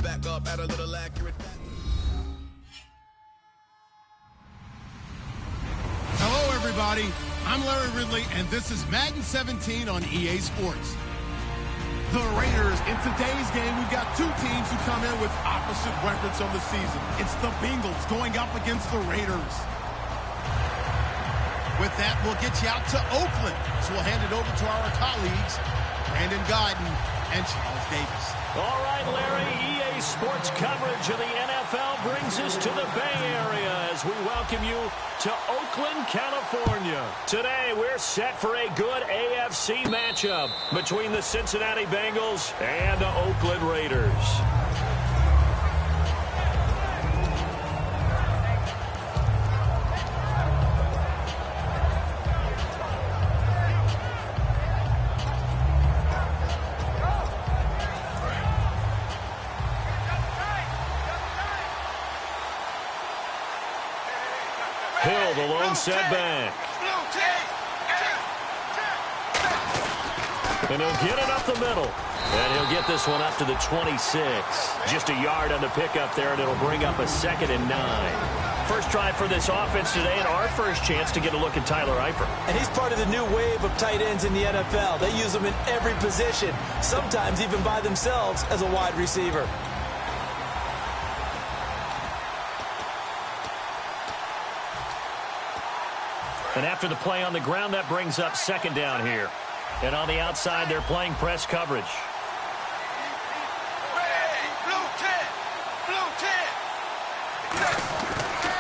back up at a little accurate. Hello, everybody. I'm Larry Ridley, and this is Madden 17 on EA Sports. The Raiders, in today's game, we've got two teams who come in with opposite records on the season. It's the Bengals going up against the Raiders. With that, we'll get you out to Oakland. So we'll hand it over to our colleagues, Brandon Guyton and Charles Davis. All right, Larry, EA Sports coverage of the NFL brings us to the Bay Area as we welcome you to Oakland, California. Today, we're set for a good AFC matchup between the Cincinnati Bengals and the Oakland Raiders. Hill, the lone setback. And he'll get it up the middle. And he'll get this one up to the 26. Just a yard on the pickup there, and it'll bring up a 2nd and 9. First try for this offense today, and our first chance to get a look at Tyler Eifert. And he's part of the new wave of tight ends in the NFL. They use them in every position, sometimes even by themselves as a wide receiver. And after the play on the ground, that brings up 2nd down here. And on the outside, they're playing press coverage.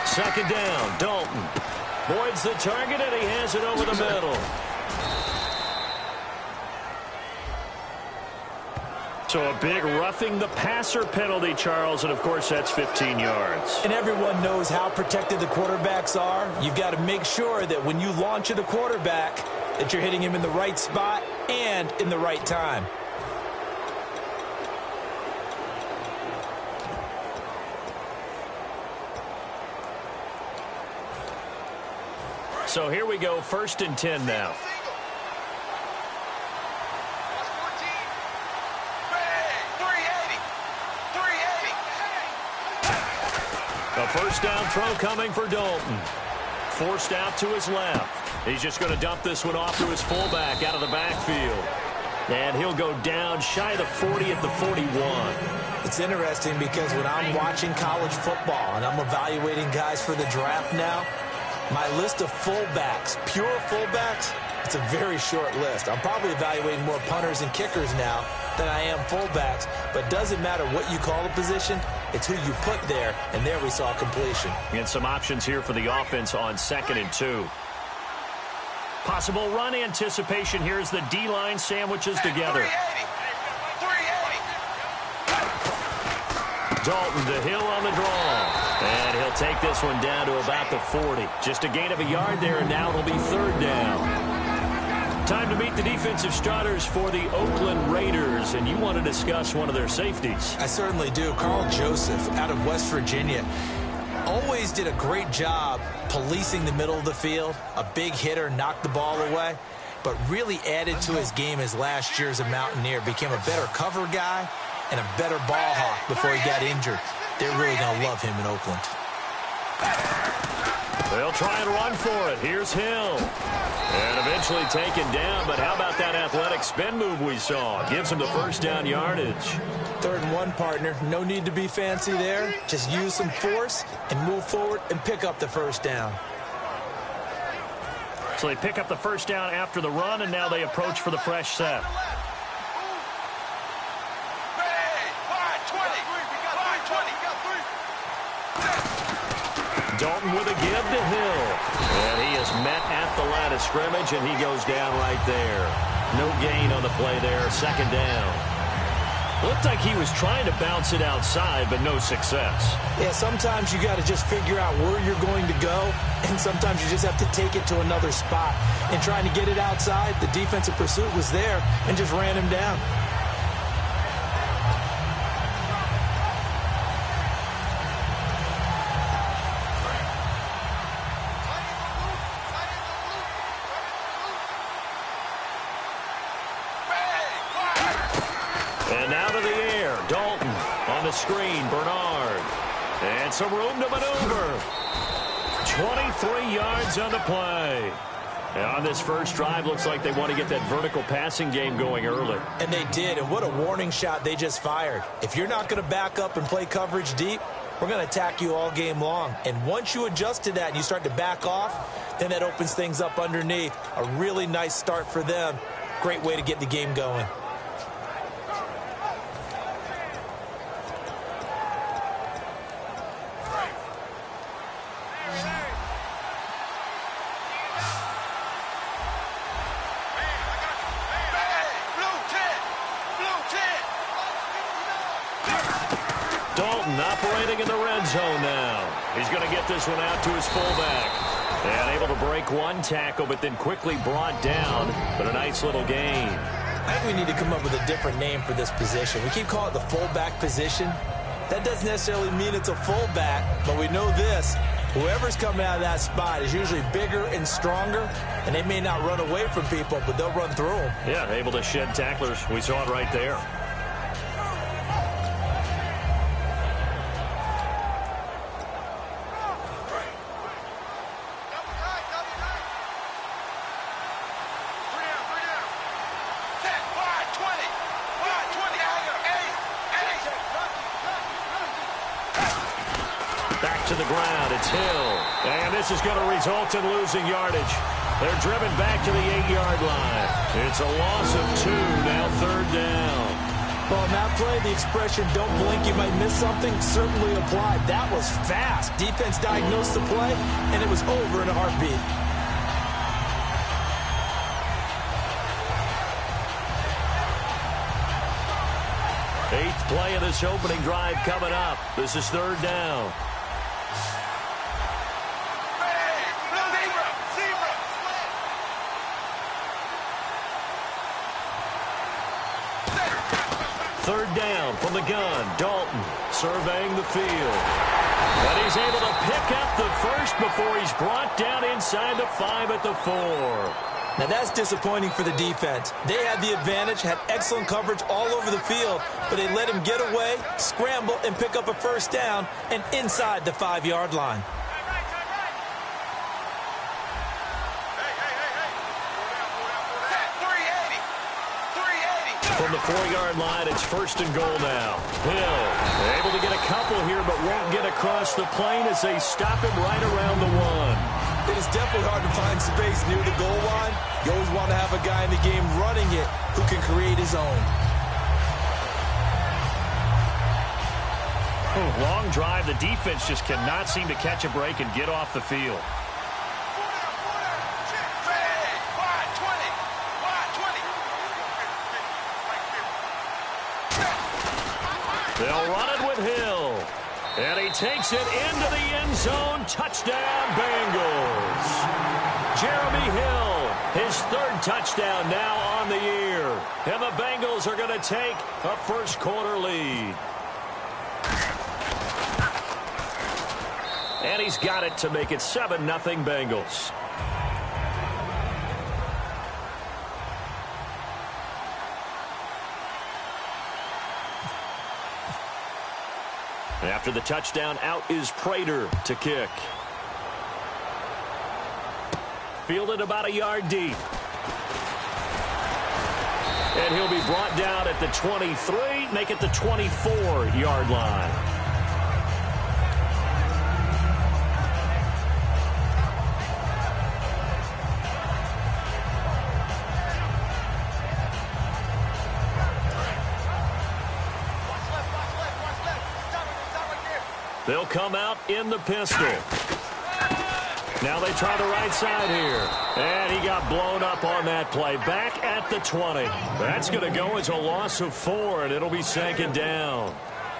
Second down, Dalton. Boyd's the target, and he has it over the middle. So a big roughing the passer penalty, Charles, and of course that's 15 yards. And everyone knows how protected the quarterbacks are. You've got to make sure that when you launch at a quarterback, that you're hitting him in the right spot and in the right time. So here we go, 1st and 10 now. A first down throw coming for Dalton. Forced out to his left. He's just going to dump this one off to his fullback out of the backfield. And he'll go down shy of the 40 at the 41. It's interesting because when I'm watching college football and I'm evaluating guys for the draft now, my list of fullbacks, pure fullbacks, it's a very short list. I'm probably evaluating more punters and kickers now than I am fullbacks, but it doesn't matter what you call the position, it's who you put there, and there we saw completion. And some options here for the offense on 2nd and 2. Possible run anticipation here as the D-line sandwiches together. Dalton to Hill on the draw. And he'll take this one down to about the 40. Just a gain of a yard there, and now it'll be 3rd down. Time to meet the defensive starters for the Oakland Raiders, and you want to discuss one of their safeties. I certainly do. Carl Joseph out of West Virginia always did a great job policing the middle of the field. A big hitter, knocked the ball away, but really added to his game as last year as a Mountaineer. Became a better cover guy and a better ball hawk before he got injured. They're really going to love him in Oakland. They'll try and run for it. Here's Hill. And eventually taken down, but how about that athletic spin move we saw? Gives him the first down yardage. 3rd and 1, partner. No need to be fancy there. Just use some force and move forward and pick up the first down. So they pick up the first down after the run, and now they approach for the fresh set. Dalton with a give to Hill. And he is met at the line of scrimmage, and he goes down right there. No gain on the play there, 2nd down. Looked like he was trying to bounce it outside, but no success. Yeah, sometimes you got to just figure out where you're going to go, and sometimes you just have to take it to another spot. And trying to get it outside, the defensive pursuit was there and just ran him down. the screen. Bernard. And some room to maneuver. 23 yards on the play. And on this first drive, looks like they want to get that vertical passing game going early. And they did, and what a warning shot they just fired. If you're not going to back up and play coverage deep, we're going to attack you all game long. And once you adjust to that and you start to back off, then that opens things up underneath. A really nice start for them. Great way to get the game going. Operating in the red zone now. He's going to get this one out to his fullback. And able to break one tackle, but then quickly brought down. But a nice little gain. I think we need to come up with a different name for this position. We keep calling it the fullback position. That doesn't necessarily mean it's a fullback, but we know this. Whoever's coming out of that spot is usually bigger and stronger, and they may not run away from people, but they'll run through them. Yeah, able to shed tacklers. We saw it right there. To the ground, it's Hill. And this is going to result in losing yardage. They're driven back to the 8-yard line. It's a loss of 2, now third down. Well, on that play, the expression, don't blink, you might miss something, certainly applied. That was fast. Defense diagnosed the play, and it was over in a heartbeat. Eighth play of this opening drive coming up. This is third down. Third down from the gun. Dalton surveying the field. But he's able to pick up the first before he's brought down inside the 5 at the 4. Now that's disappointing for the defense. They had the advantage, had excellent coverage all over the field, but they let him get away, scramble, and pick up a first down and inside the 5-yard line. From the 4-yard line, it's first and goal now. Hill able to get a couple here, but won't get across the plane as they stop him right around the 1. It is definitely hard to find space near the goal line. You always want to have a guy in the game running it who can create his own. Long drive. The defense just cannot seem to catch a break and get off the field. They'll run it with Hill. And he takes it into the end zone. Touchdown, Bengals. Jeremy Hill, his third touchdown now on the year. And the Bengals are going to take a first-quarter lead. And he's got it to make it 7-0 Bengals. After the touchdown, out is Prater to kick. Fielded about a yard deep. And he'll be brought down at the 23, make it the 24-yard line. They'll come out in the pistol. Now they try the right side here. And he got blown up on that play. Back at the 20. That's going to go as a loss of 4, and it'll be second down.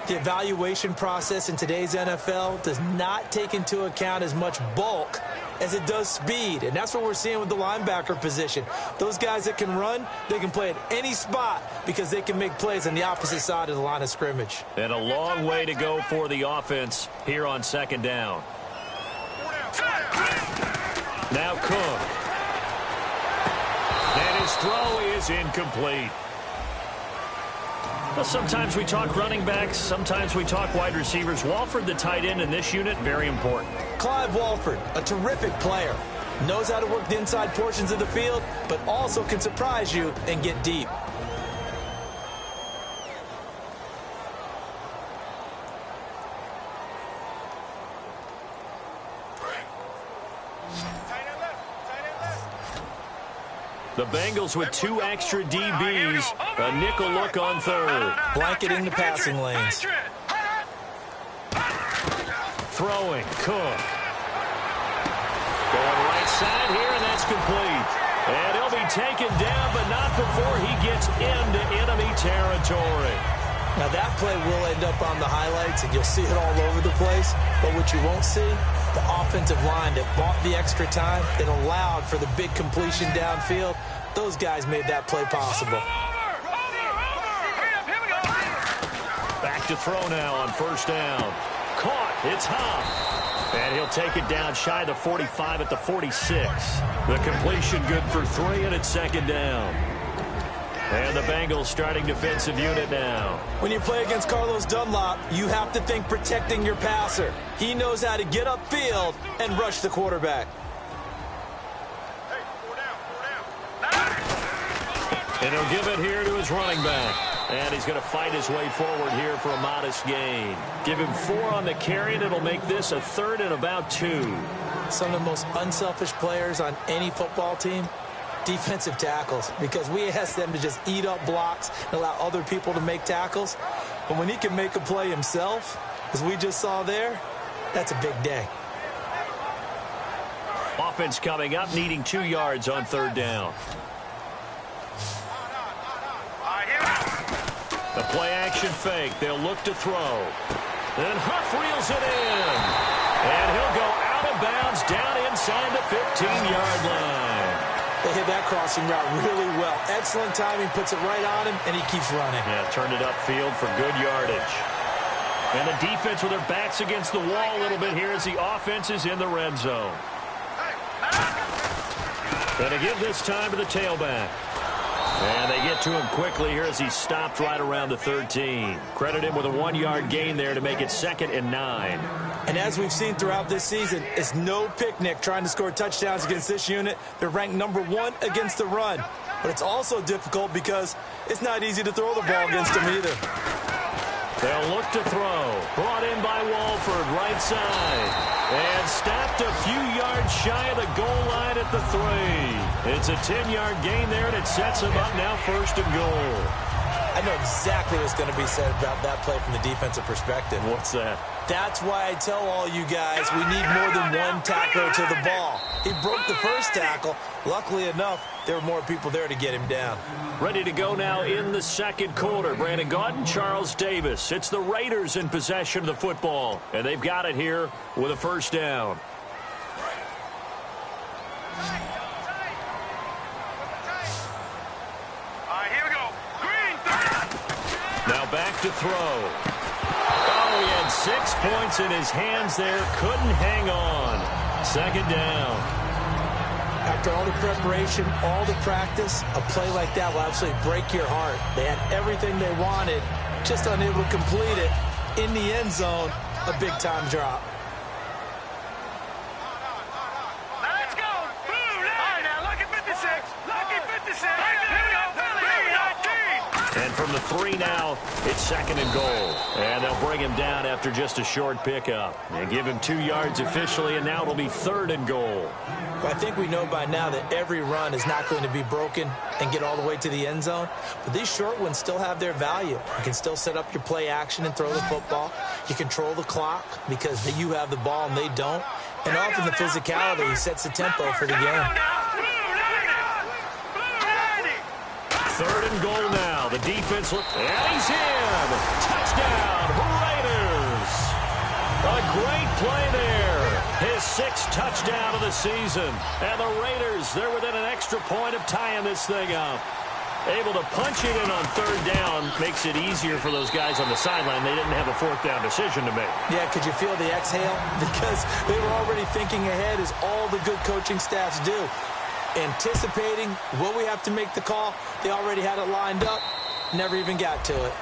The evaluation process in today's NFL does not take into account as much bulk as it does speed. And that's what we're seeing with the linebacker position. Those guys that can run, they can play at any spot because they can make plays on the opposite side of the line of scrimmage. And a long way to go for the offense here on second down. Now Cook. And his throw is incomplete. Well, sometimes we talk running backs, sometimes we talk wide receivers. Walford, the tight end in this unit, very important. Clive Walford, a terrific player. Knows how to work the inside portions of the field, but also can surprise you and get deep. The Bengals with 2 extra DBs. A nickel look on third. Blanketing the passing lanes. Throwing, Cook. Going right side here, and that's complete. And he'll be taken down, but not before he gets into enemy territory. Now that play will end up on the highlights, and you'll see it all over the place. But what you won't see, the offensive line that bought the extra time, that allowed for the big completion downfield, those guys made that play possible. Back to throw now on first down. Caught. It's Huff. And he'll take it down shy of the 45 at the 46. The completion good for 3, and it's second down. And the Bengals starting defensive unit now. When you play against Carlos Dunlop, you have to think protecting your passer. He knows how to get upfield and rush the quarterback. And he'll give it here to his running back. And he's going to fight his way forward here for a modest gain. Give him 4 on the carry, and it'll make this a 3rd and about 2. Some of the most unselfish players on any football team, defensive tackles, because we ask them to just eat up blocks and allow other people to make tackles. But when he can make a play himself, as we just saw there, that's a big day. Offense coming up, needing 2 yards on third down. The play action fake. They'll look to throw. Then Huff reels it in. And he'll go out of bounds down inside the 15-yard line. They hit that crossing route really well. Excellent timing, puts it right on him, and he keeps running. Yeah, turned it upfield for good yardage. And the defense with their backs against the wall a little bit here as the offense is in the red zone. Going to give this time to the tailback. And they get to him quickly here as he stopped right around the 13. Credit him with a 1-yard gain there to make it 2nd and 9. And as we've seen throughout this season, it's no picnic trying to score touchdowns against this unit. They're ranked number 1 against the run. But it's also difficult because it's not easy to throw the ball against them either. They'll look to throw. Brought in by Walford, right side. And stopped a few yards shy of the goal line at the 3. It's a 10-yard gain there, and it sets them up now 1st and goal. I know exactly what's going to be said about that play from the defensive perspective. What's that? That's why I tell all you guys we need more than one tackler to the ball. He broke the first tackle. Luckily enough, there were more people there to get him down. Ready to go now in the second quarter. Brandon Gaudin, Charles Davis. It's the Raiders in possession of the football, and they've got it here with a first down. Now back to throw. Oh, he had 6 points in his hands there. Couldn't hang on. Second down. After all the preparation, all the practice, a play like that will absolutely break your heart. They had everything they wanted, just unable to complete it. In the end zone, a big-time drop. Let's go. Boom. All right, now look at 56. Look at 56. Here we go. And from the 3 now, it's 2nd and goal. And they'll bring him down after just a short pickup. And give him 2 yards officially, and now it'll be 3rd and goal. I think we know by now that every run is not going to be broken and get all the way to the end zone. But these short ones still have their value. You can still set up your play action and throw the football. You control the clock because you have the ball and they don't. And often the physicality sets the tempo for the game. 3rd and goal now. The defense look, and he's in. Touchdown, Raiders. A great play there. His 6th touchdown of the season. And the Raiders, they're within an extra point of tying this thing up. Able to punch it in on 3rd down makes it easier for those guys on the sideline. They didn't have a 4th down decision to make. Yeah, could you feel the exhale? Because they were already thinking ahead, as all the good coaching staffs do. Anticipating what we have to make the call. They already had it lined up. Never even got to it.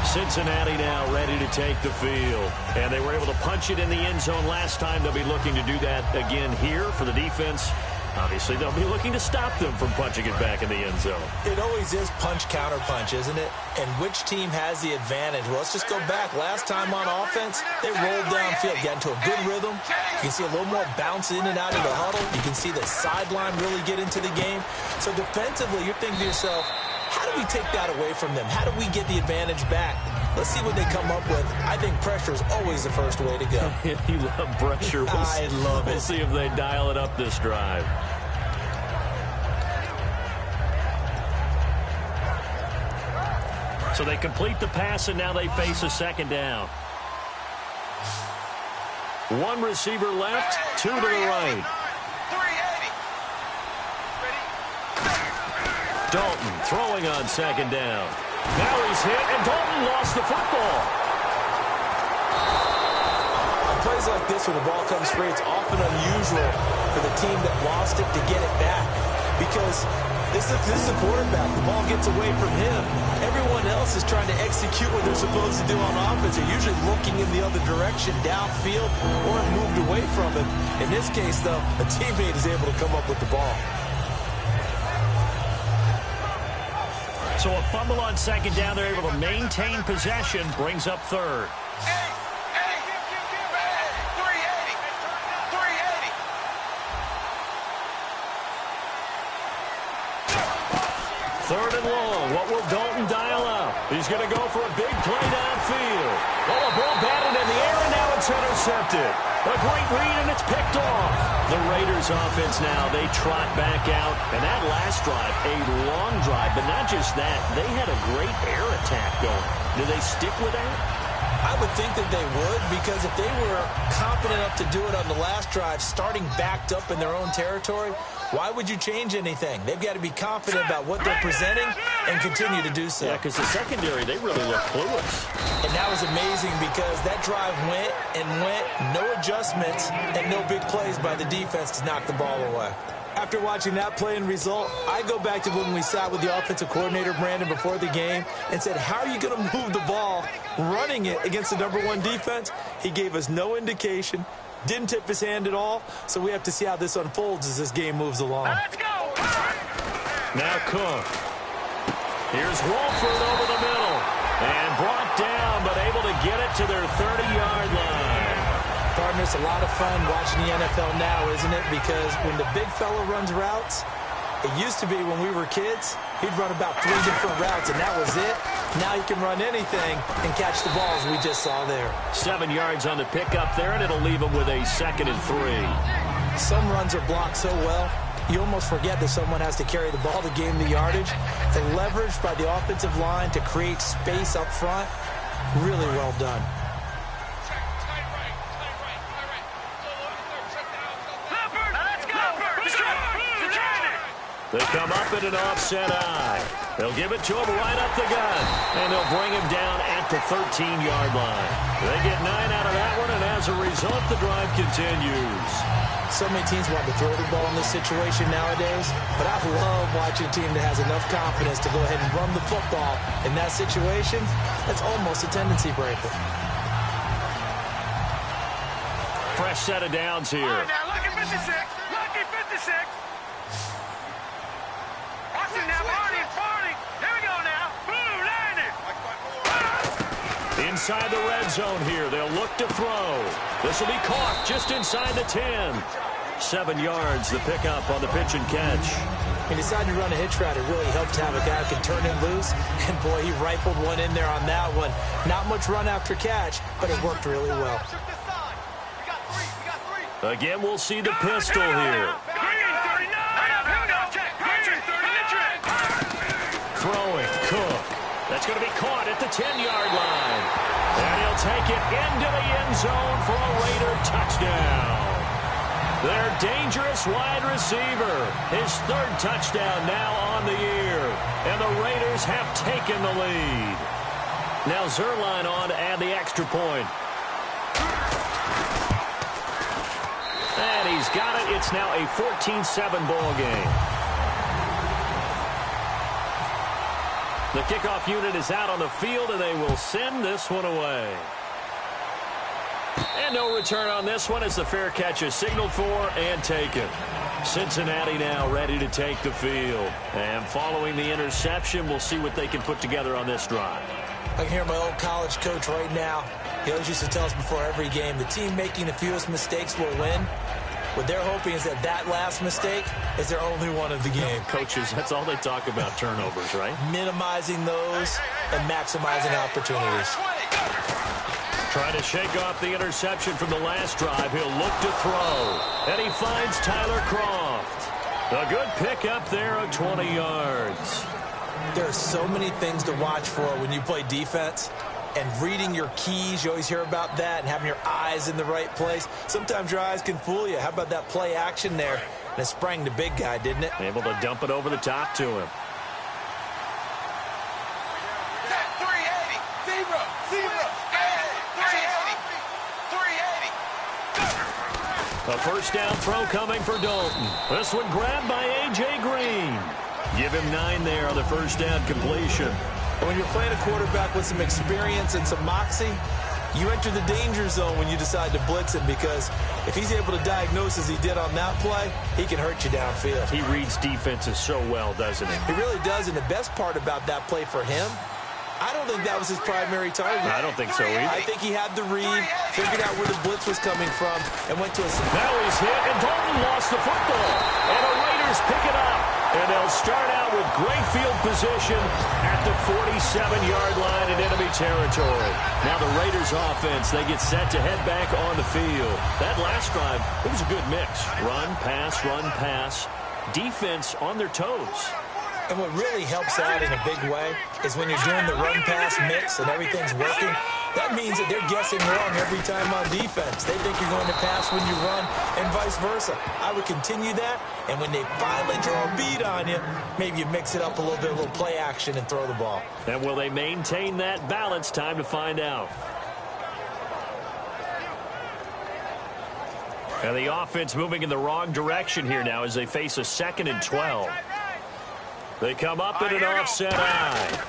Cincinnati now ready to take the field. And they were able to punch it in the end zone last time. They'll be looking to do that again here for the defense. Obviously, they'll be looking to stop them from punching it back in the end zone. It always is punch-counter-punch, isn't it? And which team has the advantage? Well, let's just go back. Last time on offense, they rolled downfield, got into a good rhythm. You can see a little more bounce in and out of the huddle. You can see the sideline really get into the game. So defensively, you're thinking to yourself, how do we take that away from them? How do we get the advantage back? Let's see what they come up with. I think pressure is always the first way to go. You love pressure. I love it. We'll see if they dial it up this drive. So they complete the pass, and now they face a second down. One receiver left, two to the right. Dalton throwing on second down. Now he's hit, and Dalton lost the football. On plays like this where the ball comes free, it's often unusual for the team that lost it to get it back. Because this is a quarterback. The ball gets away from him. Everyone else is trying to execute what they're supposed to do on offense. They're usually looking in the other direction, downfield, or moved away from him. In this case, though, a teammate is able to come up with the ball. So a fumble on second down. They're able to maintain possession. Brings up third. Third and long. What will Dalton dial up? He's going to go for a big play downfield. Oh, a ball batted in the air, and now it's intercepted. A great read, and it's picked off. The Raiders offense now, they trot back out. And that last drive, a long drive. But not just that, they had a great air attack going. Do they stick with that? I would think that they would, because if they were confident enough to do it on the last drive, starting backed up in their own territory, why would you change anything? They've got to be confident about what they're presenting and continue to do so. Yeah, because the secondary, they really look clueless. And that was amazing because that drive went and went, no adjustments, and no big plays by the defense to knock the ball away. After watching that play and result, I go back to when we sat with the offensive coordinator, Brandon, before the game and said, how are you going to move the ball running it against the #1 defense? He gave us no indication, didn't tip his hand at all, so we have to see how this unfolds as this game moves along. Let's go! Now Cook. Here's Wolford over the middle. And brought down, but able to get it to their 30-yard line. Partner, it's a lot of fun watching the NFL now, isn't it? Because when the big fella runs routes, it used to be when we were kids, he'd run about 3 different routes, and that was it. Now he can run anything and catch the balls we just saw there. 7 yards on the pickup there, and it'll leave him with a 2nd and 3. Some runs are blocked so well, you almost forget that someone has to carry the ball to gain the yardage. The leverage by the offensive line to create space up front, really well done. They come up in an offset eye. They'll give it to him right up the gut. And they'll bring him down at the 13-yard line. They get 9 out of that one, and as a result, the drive continues. So many teams want to throw the ball in this situation nowadays, but I love watching a team that has enough confidence to go ahead and run the football. In that situation, that's almost a tendency breaker. Fresh set of downs here. All right, now, lucky 56. Lucky 56. Watch it now, Barney. Barney. Here we go now. Blue, landed. Inside the red zone here. They'll look to throw. This will be caught just inside the 10. 7 yards, the pickup on the pitch and catch. He decided to run a hitch route. It really helped to have a guy who can turn it loose. And, boy, he rifled one in there on that one. Not much run after catch, but it worked really well. Again, we'll see the pistol here. Throwing, Cook. That's going to be caught at the 10-yard line. And he'll take it into the end zone for a Raider touchdown. Their dangerous wide receiver. His 3rd touchdown now on the year. And the Raiders have taken the lead. Now Zerline on to add the extra point. And he's got it. It's now a 14-7 ball game. The kickoff unit is out on the field, and they will send this one away. And no return on this one as the fair catch is signaled for and taken. Cincinnati now ready to take the field. And following the interception, we'll see what they can put together on this drive. I can hear my old college coach right now. He always used to tell us before every game, the team making the fewest mistakes will win. What they're hoping is that last mistake is their only one of the game. Coaches, that's all they talk about, turnovers, right? Minimizing those and maximizing opportunities. Trying to shake off the interception from the last drive. He'll look to throw. And he finds Tyler Croft. A good pick up there of 20 yards. There are so many things to watch for when you play defense. And reading your keys, you always hear about that, and having your eyes in the right place. Sometimes your eyes can fool you. How about that play action there? And it sprang the big guy, didn't it? Able to dump it over the top to him. 380. 380. A first down throw coming for Dalton. This one grabbed by A.J. Green. Give him 9 there on the first down completion. When you're playing a quarterback with some experience and some moxie, you enter the danger zone when you decide to blitz him, because if he's able to diagnose as he did on that play, he can hurt you downfield. He reads defenses so well, doesn't he? He really does, and the best part about that play for him, I don't think that was his primary target. I don't think so either. I think he had the read, figured out where the blitz was coming from, and went to a... Now he's hit, and Dalton lost the football. And the Raiders pick it up. And they'll start out with great field position at the 47-yard line in enemy territory. Now the Raiders offense, they get set to head back on the field. That last drive, it was a good mix. Run, pass, defense on their toes. And what really helps out in a big way is when you're doing the run-pass mix and everything's working, that means that they're guessing wrong every time on defense. They think you're going to pass when you run and vice versa. I would continue that, and when they finally draw a beat on you, maybe you mix it up a little bit, a little play action, and throw the ball. And will they maintain that balance? Time to find out. And the offense moving in the wrong direction here now as they face a 2nd and 12. They come up in an offset eye.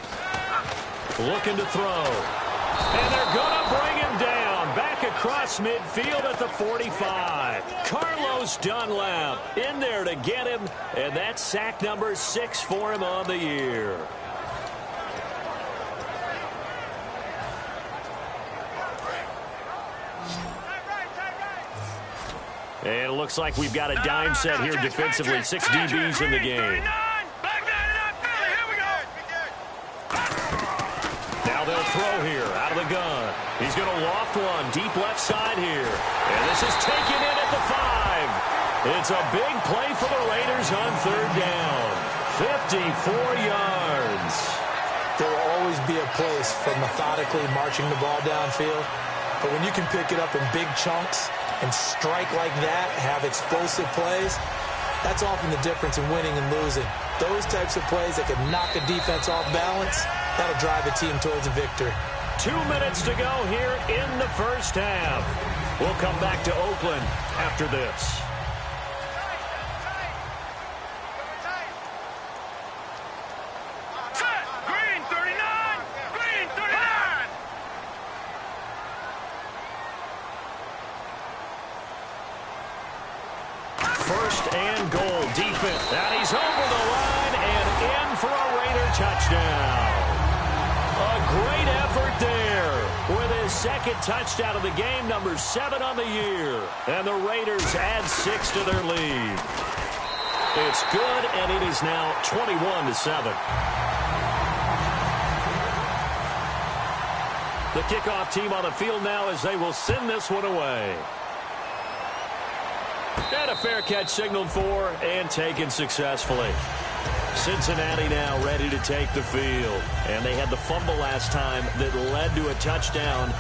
Looking to throw. And they're going to bring him down. Back across midfield at the 45. Carlos Dunlap in there to get him. And that's sack number 6 for him on the year. And it looks like we've got a dime set here defensively. 6 DBs in the game. Now they'll throw here out of the gun. He's going to loft one deep left side here. And this is taken in at the 5. It's a big play for the Raiders on 3rd down. 54 yards. There will always be a place for methodically marching the ball downfield. But when you can pick it up in big chunks and strike like that, have explosive plays, that's often the difference in winning and losing. Those types of plays that can knock a defense off balance, that'll drive a team towards a victory. 2 minutes to go here in the first half. We'll come back to Oakland after this. Green 39! Green 39! First and goal defense. And he's over the line and in for a Raider touchdown. A great effort there with his 2nd touchdown of the game, number 7 on the year. And the Raiders add 6 to their lead. It's good, and it is now 21-7. The kickoff team on the field now as they will send this one away. And a fair catch signaled for and taken successfully. Cincinnati now ready to take the field. And they had the fumble last time that led to a touchdown.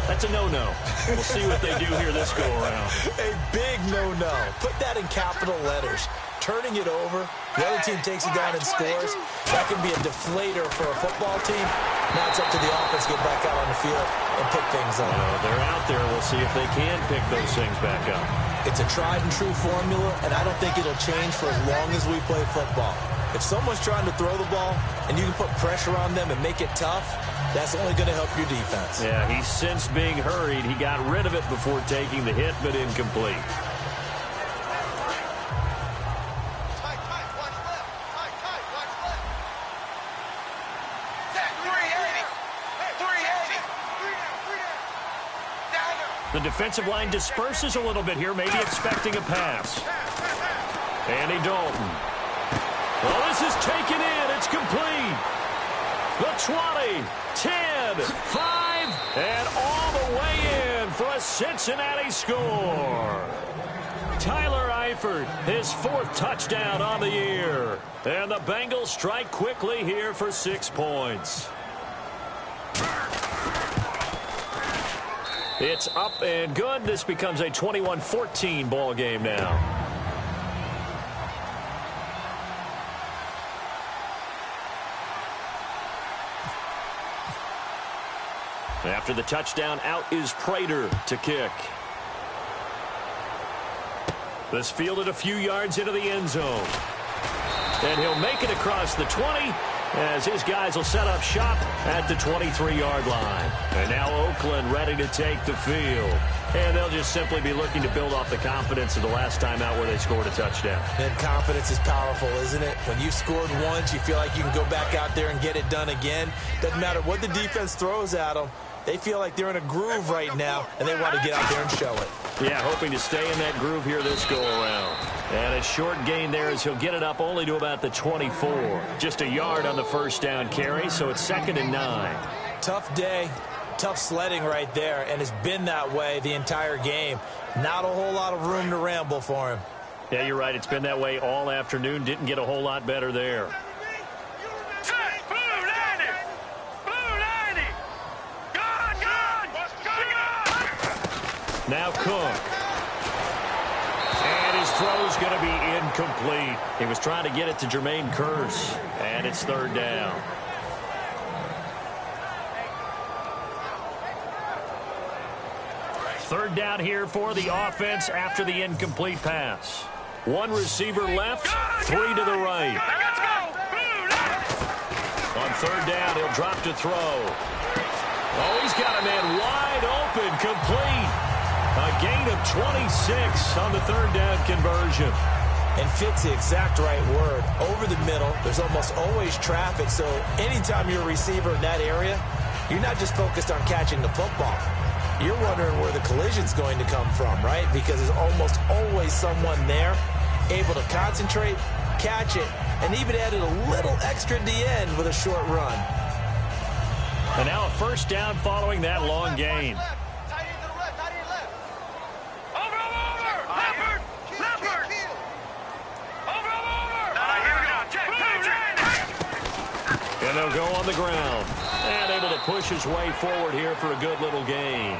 That's a no-no. We'll see what they do here this go-around. A big no-no. Put that in capital letters. Turning it over, the other team takes it down and scores. That can be a deflator for a football team. Now it's up to the offense to get back out on the field and pick things up. They're out there. We'll see if they can pick those things back up. It's a tried-and-true formula, and I don't think it'll change for as long as we play football. If someone's trying to throw the ball and you can put pressure on them and make it tough, that's only going to help your defense. Yeah, he sensed being hurried. He got rid of it before taking the hit, but incomplete. The defensive line disperses a little bit here, maybe expecting a pass. Andy Dalton. Well, this is taken in. It's complete. The 20, 10, 5, and all the way in for a Cincinnati score. Tyler Eifert, his 4th touchdown on the year. And the Bengals strike quickly here for 6 points. It's up and good. This becomes a 21-14 ball game now. After the touchdown, out is Prater to kick. This fielded a few yards into the end zone. And he'll make it across the 20 as his guys will set up shop at the 23-yard line. And now Oakland ready to take the field. And they'll just simply be looking to build off the confidence of the last time out where they scored a touchdown. And confidence is powerful, isn't it? When you've scored once, you feel like you can go back out there and get it done again. Doesn't matter what the defense throws at them. They feel like they're in a groove right now, and they want to get out there and show it. Yeah, hoping to stay in that groove here this go-around. And a short gain there as he'll get it up only to about the 24. Just a yard on the first down carry, so it's 2nd and 9. Tough day, tough sledding right there, and it's been that way the entire game. Not a whole lot of room to ramble for him. Yeah, you're right. It's been that way all afternoon. Didn't get a whole lot better there. Now Cook. And his throw's going to be incomplete. He was trying to get it to Jermaine Kearse. And it's 3rd down. Third down here for the offense after the incomplete pass. 1 receiver left, 3 to the right. On 3rd down, he'll drop to throw. Oh, he's got a man wide open, complete. A gain of 26 on the 3rd down conversion. And fits the exact right word. Over the middle, there's almost always traffic, so anytime you're a receiver in that area, you're not just focused on catching the football. You're wondering where the collision's going to come from, right? Because there's almost always someone there able to concentrate, catch it, and even added a little extra at the end with a short run. And now a first down following that long gain. And they'll go on the ground. And able to push his way forward here for a good little gain.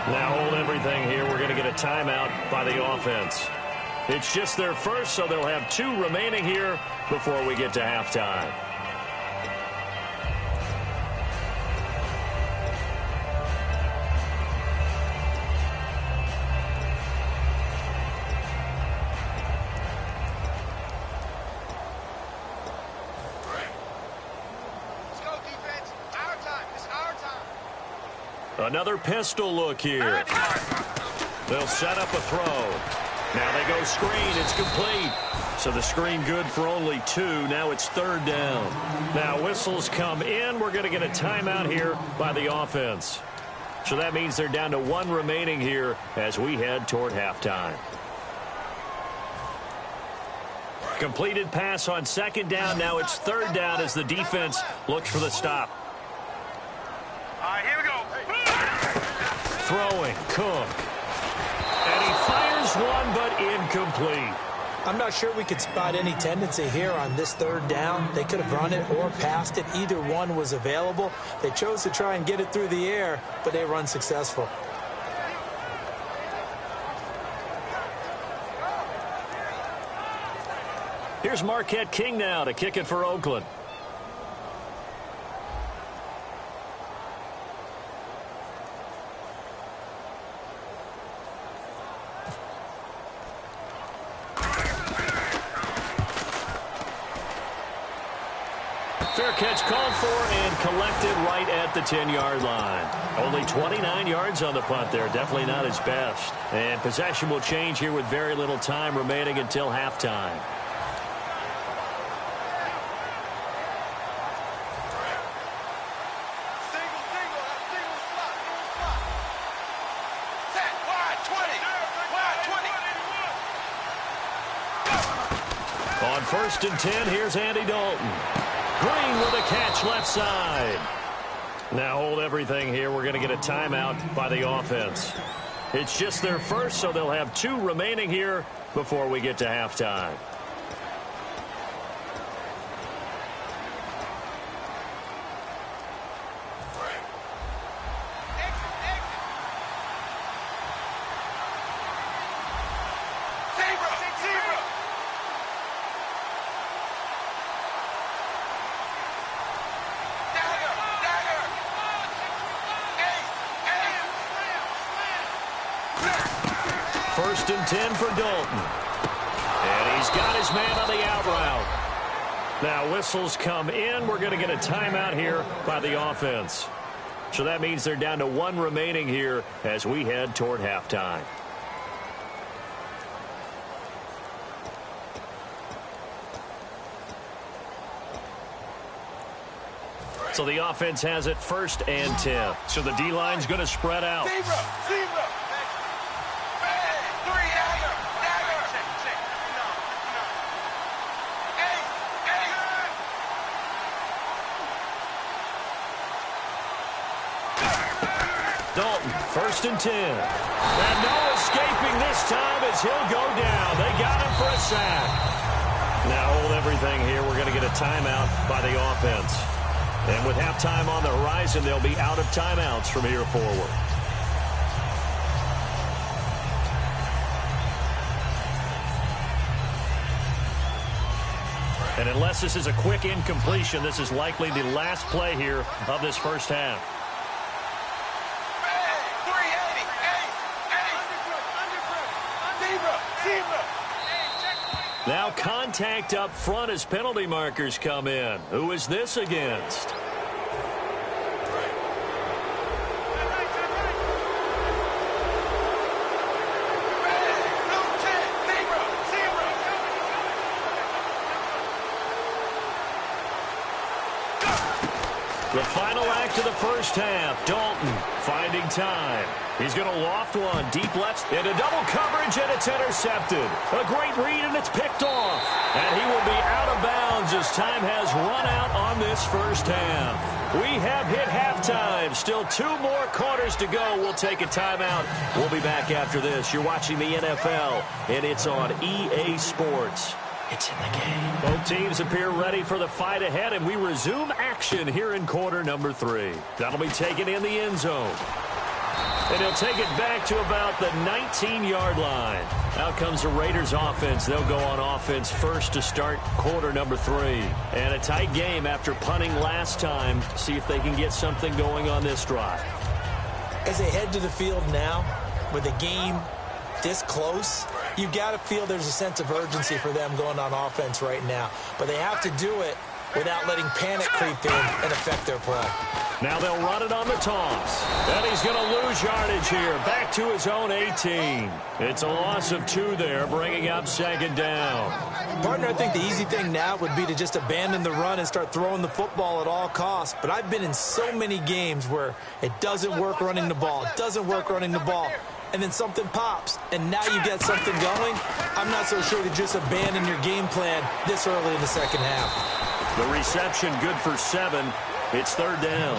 Now hold everything here. We're going to get a timeout by the offense. It's just their first, so they'll have 2 remaining here before we get to halftime. Another pistol look here. They'll set up a throw. Now they go screen. It's complete. So the screen good for only 2. Now it's 3rd down. Now whistles come in. We're going to get a timeout here by the offense. So that means they're down to 1 remaining here as we head toward halftime. Completed pass on 2nd down. Now it's 3rd down as the defense looks for the stop. All right, here we go. Throwing, Cook. And he fires one, but incomplete. I'm not sure we could spot any tendency here on this 3rd down. They could have run it or passed it. Either one was available. They chose to try and get it through the air, but they were unsuccessful. Here's Marquette King now to kick it for Oakland. Fair catch called for and collected right at the 10-yard line. Only 29 yards on the punt there. Definitely not his best. And possession will change here with very little time remaining until halftime. On 1st and 10, here's Andy Dalton. Green with a catch left side. Now hold everything here. We're going to get a timeout by the offense. It's just their first, so they'll have 2 remaining here before we get to halftime. First and 10 for Dalton. And he's got his man on the out route. Now whistles come in. We're going to get a timeout here by the offense. So that means they're down to 1 remaining here as we head toward halftime. So the offense has it 1st and 10. So the D-line's going to spread out. Zebra. Dalton, 1st and 10. And no escaping this time as he'll go down. They got him for a sack. Now hold everything here. We're going to get a timeout by the offense. And with halftime on the horizon, they'll be out of timeouts from here forward. And unless this is a quick incompletion, this is likely the last play here of this first half. Now contact up front as penalty markers come in. Who is this against? The final act of the first half. Dalton finding time. He's going to loft one deep left into double coverage, and it's intercepted. A great read, and it's picked off. And he will be out of bounds as time has run out on this first half. We have hit halftime. Still 2 more quarters to go. We'll take a timeout. We'll be back after this. You're watching the NFL, and it's on EA Sports. It's in the game. Both teams appear ready for the fight ahead, and we resume action here in quarter number 3. That'll be taken in the end zone. And he'll take it back to about the 19-yard line. Out comes the Raiders offense. They'll go on offense first to start quarter number 3. And a tight game after punting last time. See if they can get something going on this drive. As they head to the field now, with the game this close, you've got to feel there's a sense of urgency for them going on offense right now. But they have to do it without letting panic creep in and affect their play. Now they'll run it on the toss. And he's going to lose yardage here. Back to his own 18. It's a loss of 2 there, bringing up 2nd down. Partner, I think the easy thing now would be to just abandon the run and start throwing the football at all costs. But I've been in so many games where it doesn't work running the ball. It doesn't work running the ball. And then something pops, and now you get something going. I'm not so sure to just abandon your game plan this early in the second half. The reception good for 7. It's 3rd down.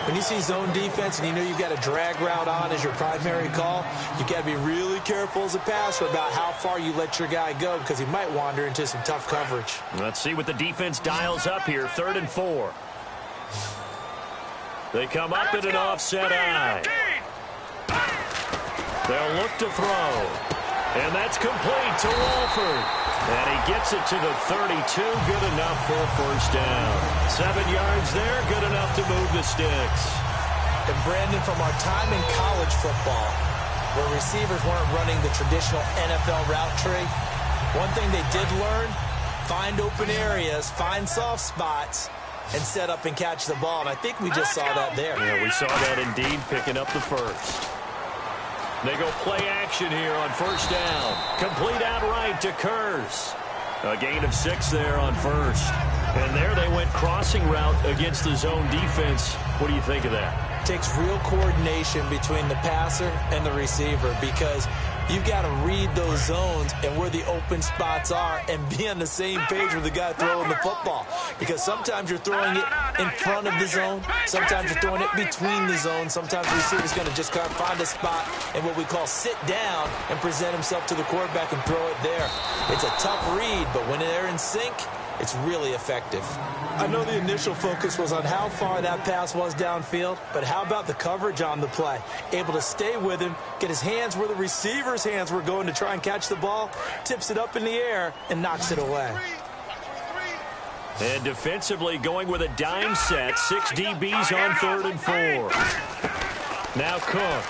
When you see zone defense and you know you've got a drag route on as your primary call, you've got to be really careful as a passer about how far you let your guy go because he might wander into some tough coverage. Let's see what the defense dials up here. 3rd and 4. They come up in an offset eye. They'll look to throw. And that's complete to Wolford. And he gets it to the 32. Good enough for a first down. 7 yards there. Good enough to move the sticks. And Brandon, from our time in college football, where receivers weren't running the traditional NFL route tree, one thing they did learn, find open areas, find soft spots, and set up and catch the ball. And I think we just saw that there. Yeah, we saw that indeed, picking up the first. They go play action here on first down. Complete outright to Kurz. A gain of 6 there on first. And there they went crossing route against the zone defense. What do you think of that? Takes real coordination between the passer and the receiver, because you've got to read those zones and where the open spots are and be on the same page with the guy throwing the football. Because sometimes you're throwing it in front of the zone. Sometimes you're throwing it between the zones. Sometimes the receiver's going to just kind of find a spot and what we call sit down and present himself to the quarterback and throw it there. It's a tough read, but when they're in sync, it's really effective. I know the initial focus was on how far that pass was downfield, but how about the coverage on the play? Able to stay with him, get his hands where the receiver's hands were going to try and catch the ball, tips it up in the air, and knocks it away. And defensively going with a dime set, 6 DBs on 3rd and 4. Now Cook.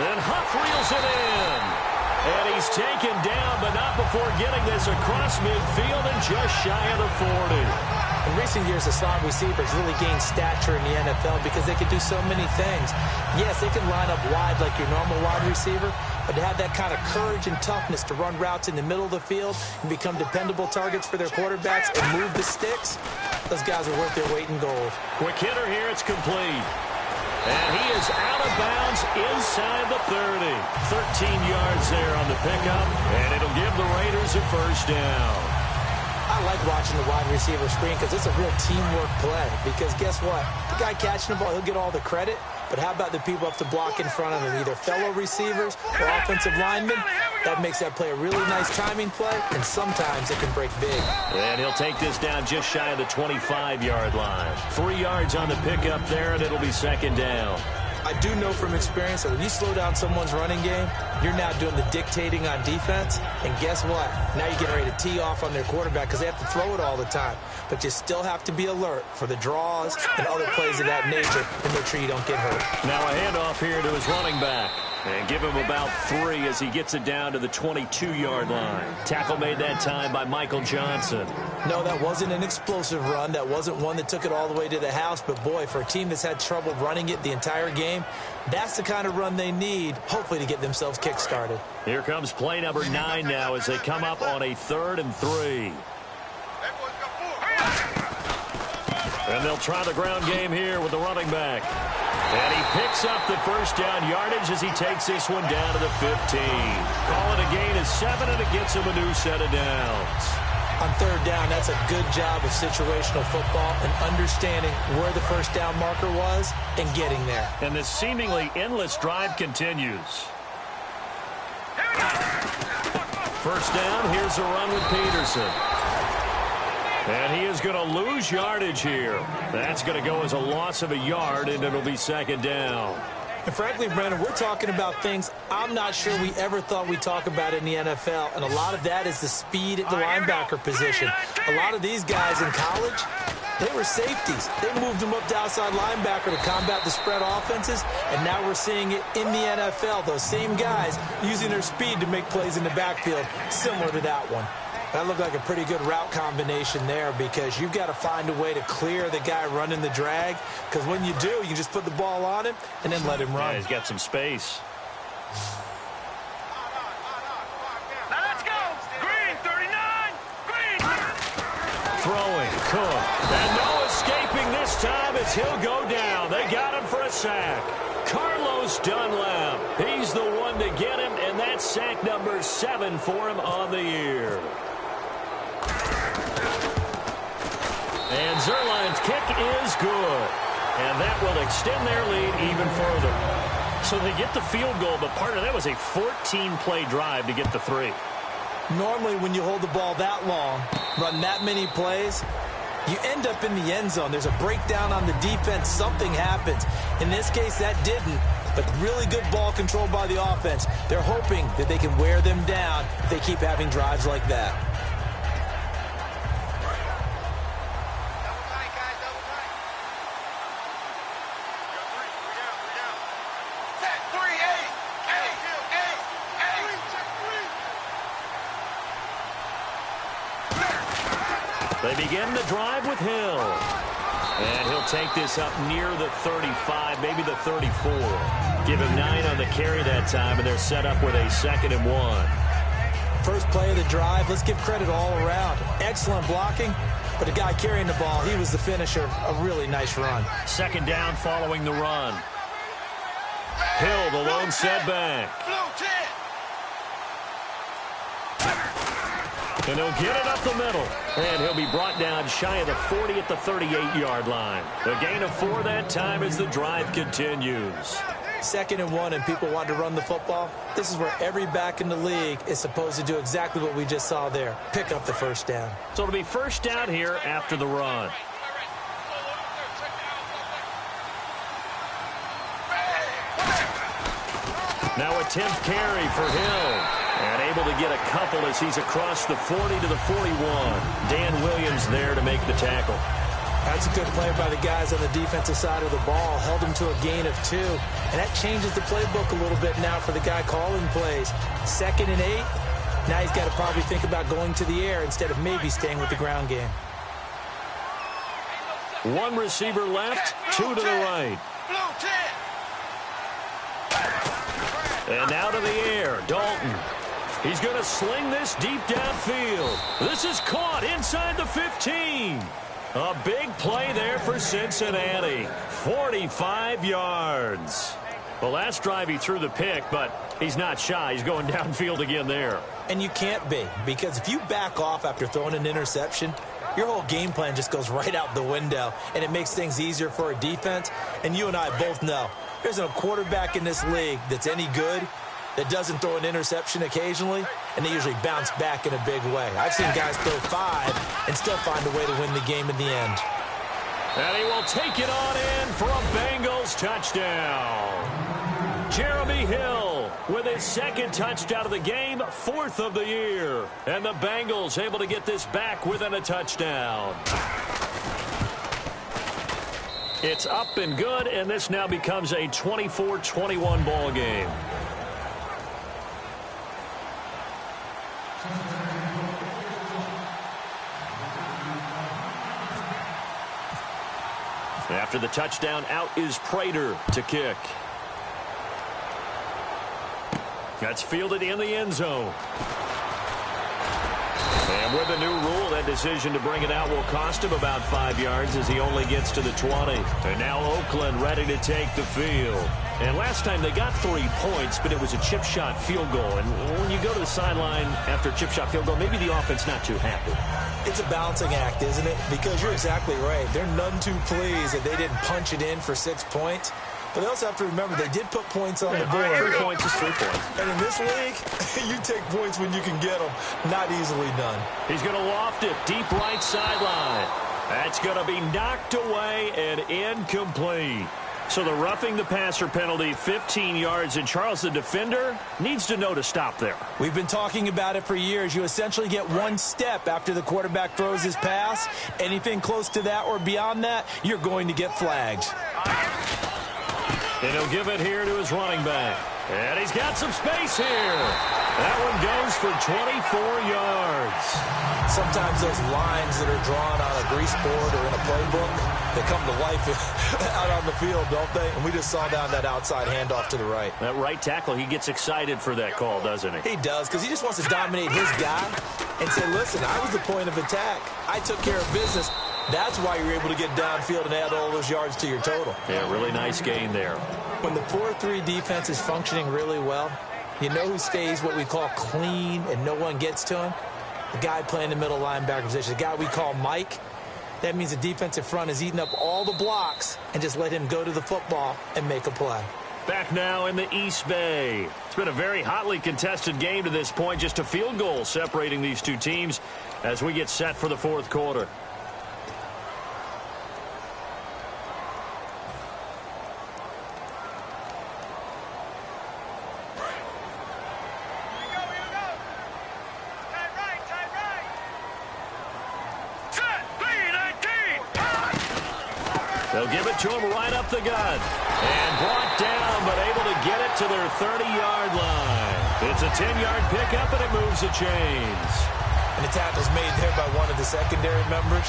And Huff reels it in. And he's taken down, but not before getting this across midfield and just shy of the 40. In recent years, the slot receivers really gained stature in the NFL because they can do so many things. Yes, they can line up wide like your normal wide receiver, but to have that kind of courage and toughness to run routes in the middle of the field and become dependable targets for their quarterbacks and move the sticks, those guys are worth their weight in gold. Quick hitter here, it's complete. And he is out of bounds inside the 30. 13 yards there on the pickup, and it'll give the Raiders a first down. I like watching the wide receiver screen because it's a real teamwork play. Because guess what? The guy catching the ball, he'll get all the credit. But how about the people up to block in front of him, either fellow receivers or offensive linemen? That makes that play a really nice timing play, and sometimes it can break big. And he'll take this down just shy of the 25-yard line. 3 yards on the pickup there, and it'll be second down. I do know from experience that when you slow down someone's running game, you're now doing the dictating on defense. And guess what? Now you're getting ready to tee off on their quarterback because they have to throw it all the time. But you still have to be alert for the draws and other plays of that nature and make sure you don't get hurt. Now a handoff here to his running back. And give him about 3 as he gets it down to the 22-yard line. Tackle made that time by Michael Johnson. No, that wasn't an explosive run. That wasn't one that took it all the way to the house. But, boy, for a team that's had trouble running it the entire game, that's the kind of run they need, hopefully, to get themselves kick-started. Here comes play number 9 now as they come up on a 3rd and 3. And they'll try the ground game here with the running back. And he picks up the first down yardage as he takes this one down to the 15. Call it a gain of 7, and it gets him a new set of downs. On 3rd down, that's a good job of situational football and understanding where the first down marker was and getting there. And this seemingly endless drive continues. First down, here's a run with Peterson. And he is going to lose yardage here. That's going to go as a loss of a yard, and it'll be second down. And frankly, Brandon, we're talking about things I'm not sure we ever thought we'd talk about in the NFL. And a lot of that is the speed at the linebacker position. A lot of these guys in college, they were safeties. They moved them up to outside linebacker to combat the spread offenses. And now we're seeing it in the NFL. Those same guys using their speed to make plays in the backfield, similar to that one. That looked like a pretty good route combination there because you've got to find a way to clear the guy running the drag, because when you do, you just put the ball on him and then let him run. Yeah, he's got some space. Now let's go. Green, 39. Green. Throwing, Cook. And no escaping this time as he'll go down. They got him for a sack. Carlos Dunlap. He's the one to get him, and that's sack number 7 for him on the year. And Zerline's kick is good. And that will extend their lead even further. So they get the field goal, but part of that was a 14-play drive to get the 3. Normally, when you hold the ball that long, run that many plays, you end up in the end zone. There's a breakdown on the defense. Something happens. In this case, that didn't. But really good ball control by the offense. They're hoping that they can wear them down if they keep having drives like that. They begin the drive with Hill. And he'll take this up near the 35, maybe the 34. Give him 9 on the carry that time, and they're set up with a 2nd and 1. First play of the drive, let's give credit all around. Excellent blocking, but the guy carrying the ball, he was the finisher. A really nice run. 2nd down following the run. Hill, the lone setback. And he'll get it up the middle. And he'll be brought down shy of the 40 at the 38-yard line. A gain of 4 that time as the drive continues. 2nd and 1, and people want to run the football. This is where every back in the league is supposed to do exactly what we just saw there. Pick up the first down. So it'll be first down here after the run. Now a 10th carry for Hill. And able to get a couple as he's across the 40 to the 41. Dan Williams there to make the tackle. That's a good play by the guys on the defensive side of the ball. Held him to a gain of 2. And that changes the playbook a little bit now for the guy calling plays. 2nd and 8. Now he's got to probably think about going to the air instead of maybe staying with the ground game. 1 receiver left, 2 to the right. And now to the air, Dalton. He's going to sling this deep downfield. This is caught inside the 15. A big play there for Cincinnati. 45 yards. Well, last drive he threw the pick, but he's not shy. He's going downfield again there. And you can't be, because if you back off after throwing an interception, your whole game plan just goes right out the window, and it makes things easier for a defense. And you and I both know there's a quarterback in this league that's any good that doesn't throw an interception occasionally, and they usually bounce back in a big way. I've seen guys throw 5 and still find a way to win the game in the end. And he will take it on in for a Bengals touchdown. Jeremy Hill with his 2nd touchdown of the game, 4th of the year. And the Bengals able to get this back within a touchdown. It's up and good, and this now becomes a 24-21 ball game. After the touchdown, out is Prater to kick. That's fielded in the end zone. And with the new rule, that decision to bring it out will cost him about 5 yards as he only gets to the 20. And now Oakland ready to take the field. And last time they got 3 points, but it was a chip shot field goal. And when you go to the sideline after a chip shot field goal, maybe the offense not too happy. It's a balancing act, isn't it? Because you're exactly right. They're none too pleased that they didn't punch it in for 6 points. But they also have to remember they did put points on the board. 3 points is 3 points. And in this league, you take points when you can get them. Not easily done. He's going to loft it deep right sideline. That's going to be knocked away and incomplete. So the roughing the passer penalty, 15 yards, and Charles, the defender, needs to know to stop there. We've been talking about it for years. You essentially get 1 step after the quarterback throws his pass. Anything close to that or beyond that, you're going to get flagged. And he'll give it here to his running back. And he's got some space here. That one goes for 24 yards. Sometimes those lines that are drawn on a grease board or in a playbook, they come to life out on the field, don't they? And we just saw down that outside handoff to the right. That right tackle, he gets excited for that call, doesn't he? He does, because he just wants to dominate his guy and say, listen, I was the point of attack. I took care of business. That's why you're able to get downfield and add all those yards to your total. Yeah, really nice gain there. When the 4-3 defense is functioning really well, you know who stays what we call clean and no one gets to him? The guy playing the middle linebacker position, the guy we call Mike. That means the defensive front is eating up all the blocks and just let him go to the football and make a play. Back now in the East Bay. It's been a very hotly contested game to this point. Just a field goal separating these two teams as we get set for the 4th quarter. They'll give it to him right up the gut. And brought down, but able to get it to their 30-yard line. It's a 10-yard pickup, and it moves the chains. And the tackle's made there by one of the secondary members.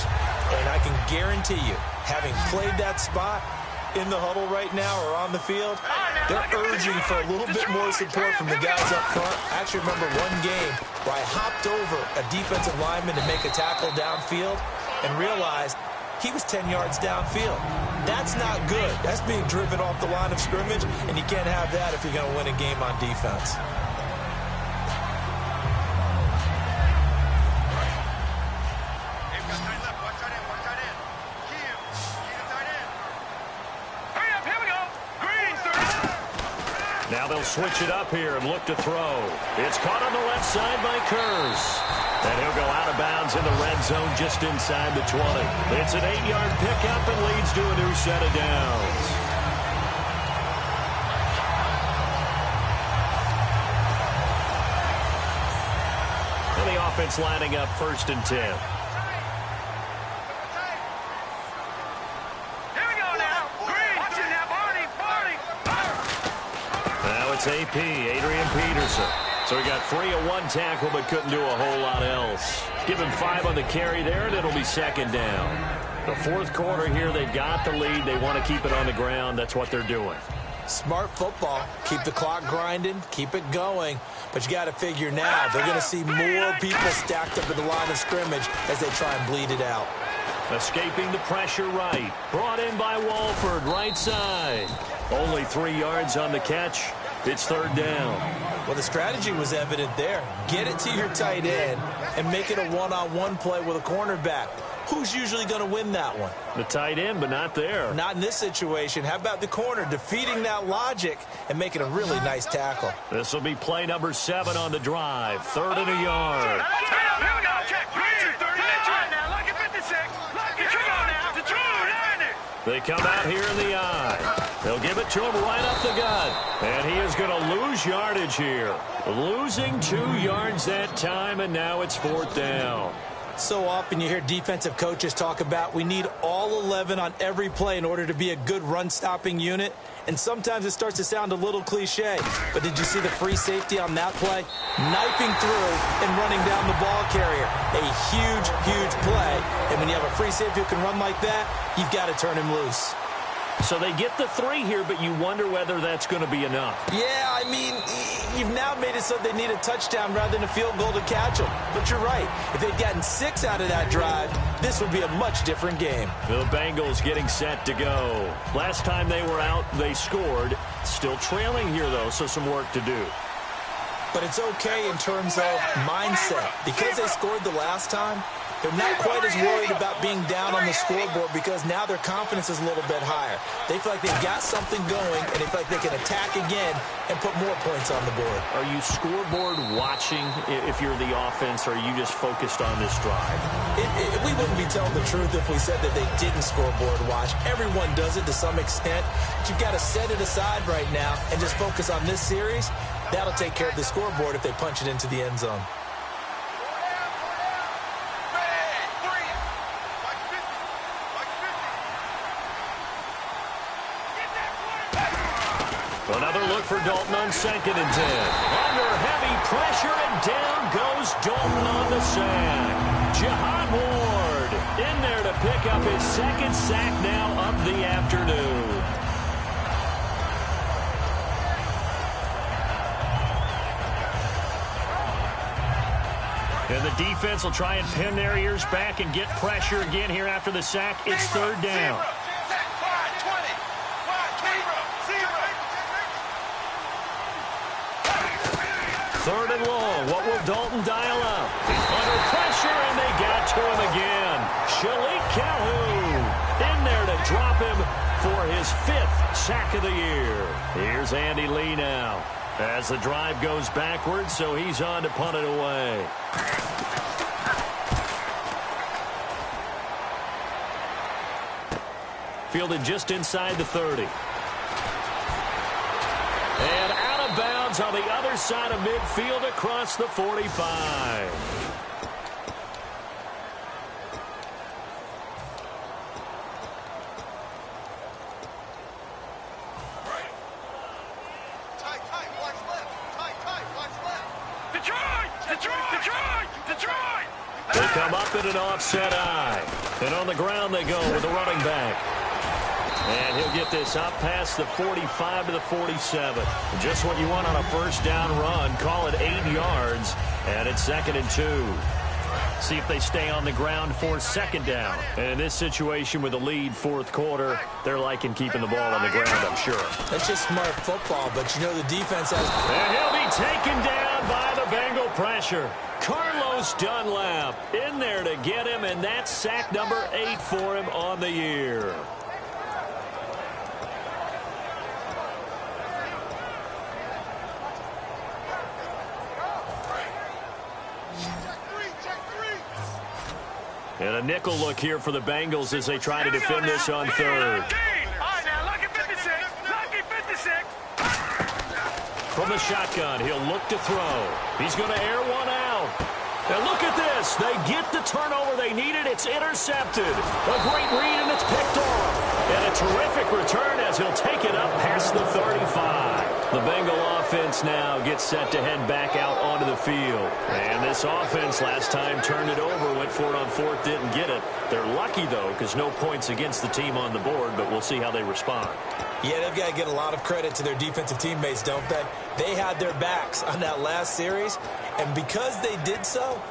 And I can guarantee you, having played that spot in the huddle right now or on the field, they're urging for a little bit more support from the guys up front. I actually remember one game where I hopped over a defensive lineman to make a tackle downfield and realized he was 10 yards downfield. That's not good. That's being driven off the line of scrimmage, and you can't have that if you're going to win a game on defense. Now they'll switch it up here and look to throw. It's caught on the left side by Kurz. And he'll go out of bounds in the red zone just inside the 20. It's an 8-yard pickup and leads to a new set of downs. And the offense lining up 1st and 10. It's AP, Adrian Peterson. So he got free of one tackle but couldn't do a whole lot else. Give him 5 on the carry there, and it'll be 2nd down. The 4th quarter here, they've got the lead. They want to keep it on the ground. That's what they're doing. Smart football. Keep the clock grinding. Keep it going. But you got to figure now they're going to see more people stacked up at the line of scrimmage as they try and bleed it out. Escaping the pressure right. Brought in by Walford, right side. Only 3 yards on the catch. It's 3rd down. Well, the strategy was evident there. Get it to your tight end and make it a one-on-one play with a cornerback. Who's usually going to win that one? The tight end, but not there. Not in this situation. How about the corner defeating that logic and making a really nice tackle? This will be play number 7 on the drive. 3rd and a yard. They come out here in the eye. They'll give it to him right up the gut. And he is going to lose yardage here. Losing 2 yards that time, and now it's 4th down. So often you hear defensive coaches talk about we need all 11 on every play in order to be a good run-stopping unit. And sometimes it starts to sound a little cliche. But did you see the free safety on that play? Knifing through and running down the ball carrier. A huge, huge play. And when you have a free safety who can run like that, you've got to turn him loose. So they get the 3 here, but you wonder whether that's going to be enough. Yeah, I mean, you've now made it so they need a touchdown rather than a field goal to catch them. But you're right. If they'd gotten 6 out of that drive, this would be a much different game. The Bengals getting set to go. Last time they were out, they scored. Still trailing here, though, so some work to do. But it's okay in terms of mindset. Because they scored the last time, they're not quite as worried about being down on the scoreboard because now their confidence is a little bit higher. They feel like they've got something going, and they feel like they can attack again and put more points on the board. Are you scoreboard watching if you're the offense, or are you just focused on this drive? We wouldn't be telling the truth if we said that they didn't scoreboard watch. Everyone does it to some extent. But you've got to set it aside right now and just focus on this series. That'll take care of the scoreboard if they punch it into the end zone. Another look for Dalton on 2nd and 10. Under heavy pressure, and down goes Dalton on the sack. Jihad Ward in there to pick up his 2nd sack now of the afternoon. And the defense will try and pin their ears back and get pressure again here after the sack. It's 3rd down. 3rd and long. What will Dalton dial up? He's under pressure, and they got to him again. Shalik Calhoun in there to drop him for his 5th sack of the year. Here's Andy Lee now as the drive goes backwards, so he's on to punt it away. Fielded just inside the 30. And out of bounds on the other side of midfield across the 45. Detroit! Detroit! Detroit! Detroit! They come up in an offset eye. And on the ground they go with the running back. And he'll get this up past the 45 to the 47. Just what you want on a first down run. Call it 8 yards. And it's 2nd and 2. See if they stay on the ground for 2nd down. And in this situation with a lead 4th quarter, they're liking keeping the ball on the ground, I'm sure. That's just smart football, but you know the defense has... And he'll be taken down by the Bengal pressure. Carlos Dunlap in there to get him, and that's sack number 8 for him on the year. And a nickel look here for the Bengals as they try to defend this on 3rd. From the shotgun, he'll look to throw. He's going to air one out. And look at this. They get the turnover they needed. It's intercepted. A great read, and it's picked off. And a terrific return as he'll take it up past the 35. The Bengal offense now gets set to head back out onto the field. And this offense last time turned it over, went for it on 4th, didn't get it. They're lucky, though, because no points against the team on the board, but we'll see how they respond. Yeah, they've got to get a lot of credit to their defensive teammates, don't they? They had their backs on that last series, and because they did so,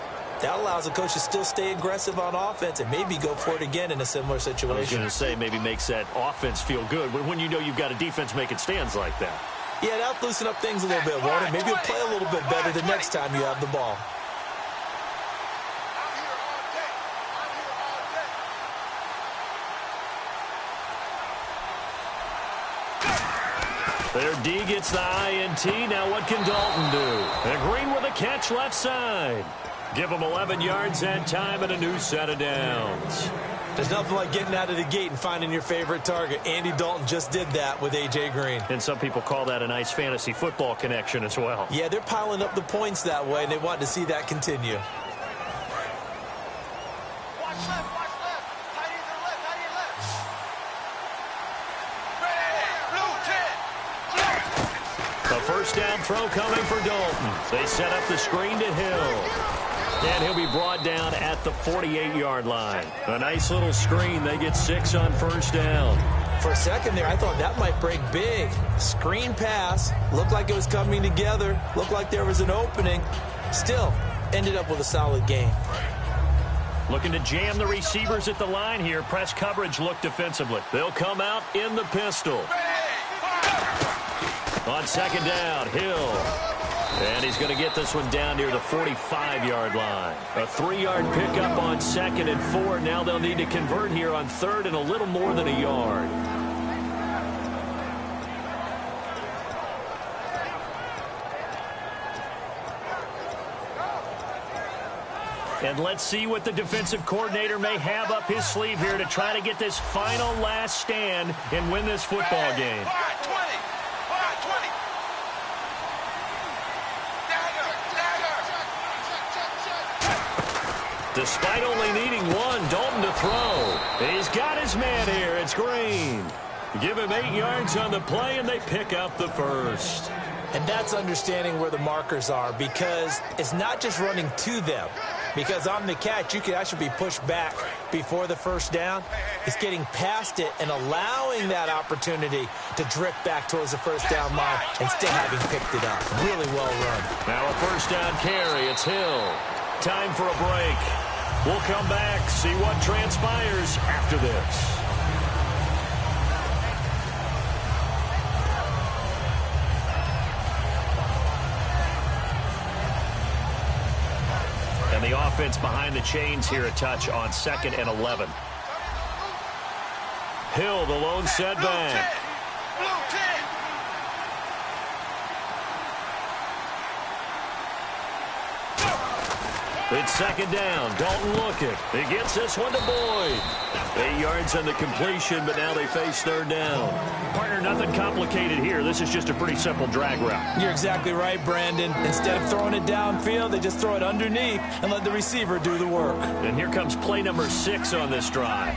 that allows the coach to still stay aggressive on offense and maybe go for it again in a similar situation. I was going to say maybe makes that offense feel good when you know you've got a defense making stands like that. Yeah, that'll loosen up things a little bit, won't it? Maybe you'll play a little bit better the next time you have the ball. Their D gets the INT. Now what can Dalton do? And Green with a catch left side. Give him 11 yards that time and a new set of downs. There's nothing like getting out of the gate and finding your favorite target. Andy Dalton just did that with A.J. Green. And some people call that a nice fantasy football connection as well. Yeah, they're piling up the points that way, and they want to see that continue. Watch left, tight end to the left, tight end left. Blue 10. A first down throw coming for Dalton. They set up the screen to Hill. And he'll be brought down at the 48-yard line. A nice little screen. They get 6 on first down. For a second there, I thought that might break big. Screen pass. Looked like it was coming together. Looked like there was an opening. Still, ended up with a solid game. Looking to jam the receivers at the line here. Press coverage look defensively. They'll come out in the pistol. On second down, Hill. And he's going to get this one down near the 45-yard line. A 3-yard pickup on 2nd and 4. Now they'll need to convert here on 3rd and a little more than a yard. And let's see what the defensive coordinator may have up his sleeve here to try to get this final last stand and win this football game. Despite only needing one, Dalton to throw. He's got his man here. It's Green. Give him 8 yards on the play, and they pick up the first. And that's understanding where the markers are, because it's not just running to them. Because on the catch, you could actually be pushed back before the first down. It's getting past it and allowing that opportunity to drift back towards the first down line and still having picked it up. Really well run. Now a first down carry. It's Hill. Time for a break. We'll come back, see what transpires after this. And the offense behind the chains here a touch on 2nd and 11. Hill, the lone setback. It's 2nd down. Dalton looking. He gets this one to Boyd. 8 yards on the completion, but now they face 3rd down. Partner, nothing complicated here. This is just a pretty simple drag route. You're exactly right, Brandon. Instead of throwing it downfield, they just throw it underneath and let the receiver do the work. And here comes play number 6 on this drive.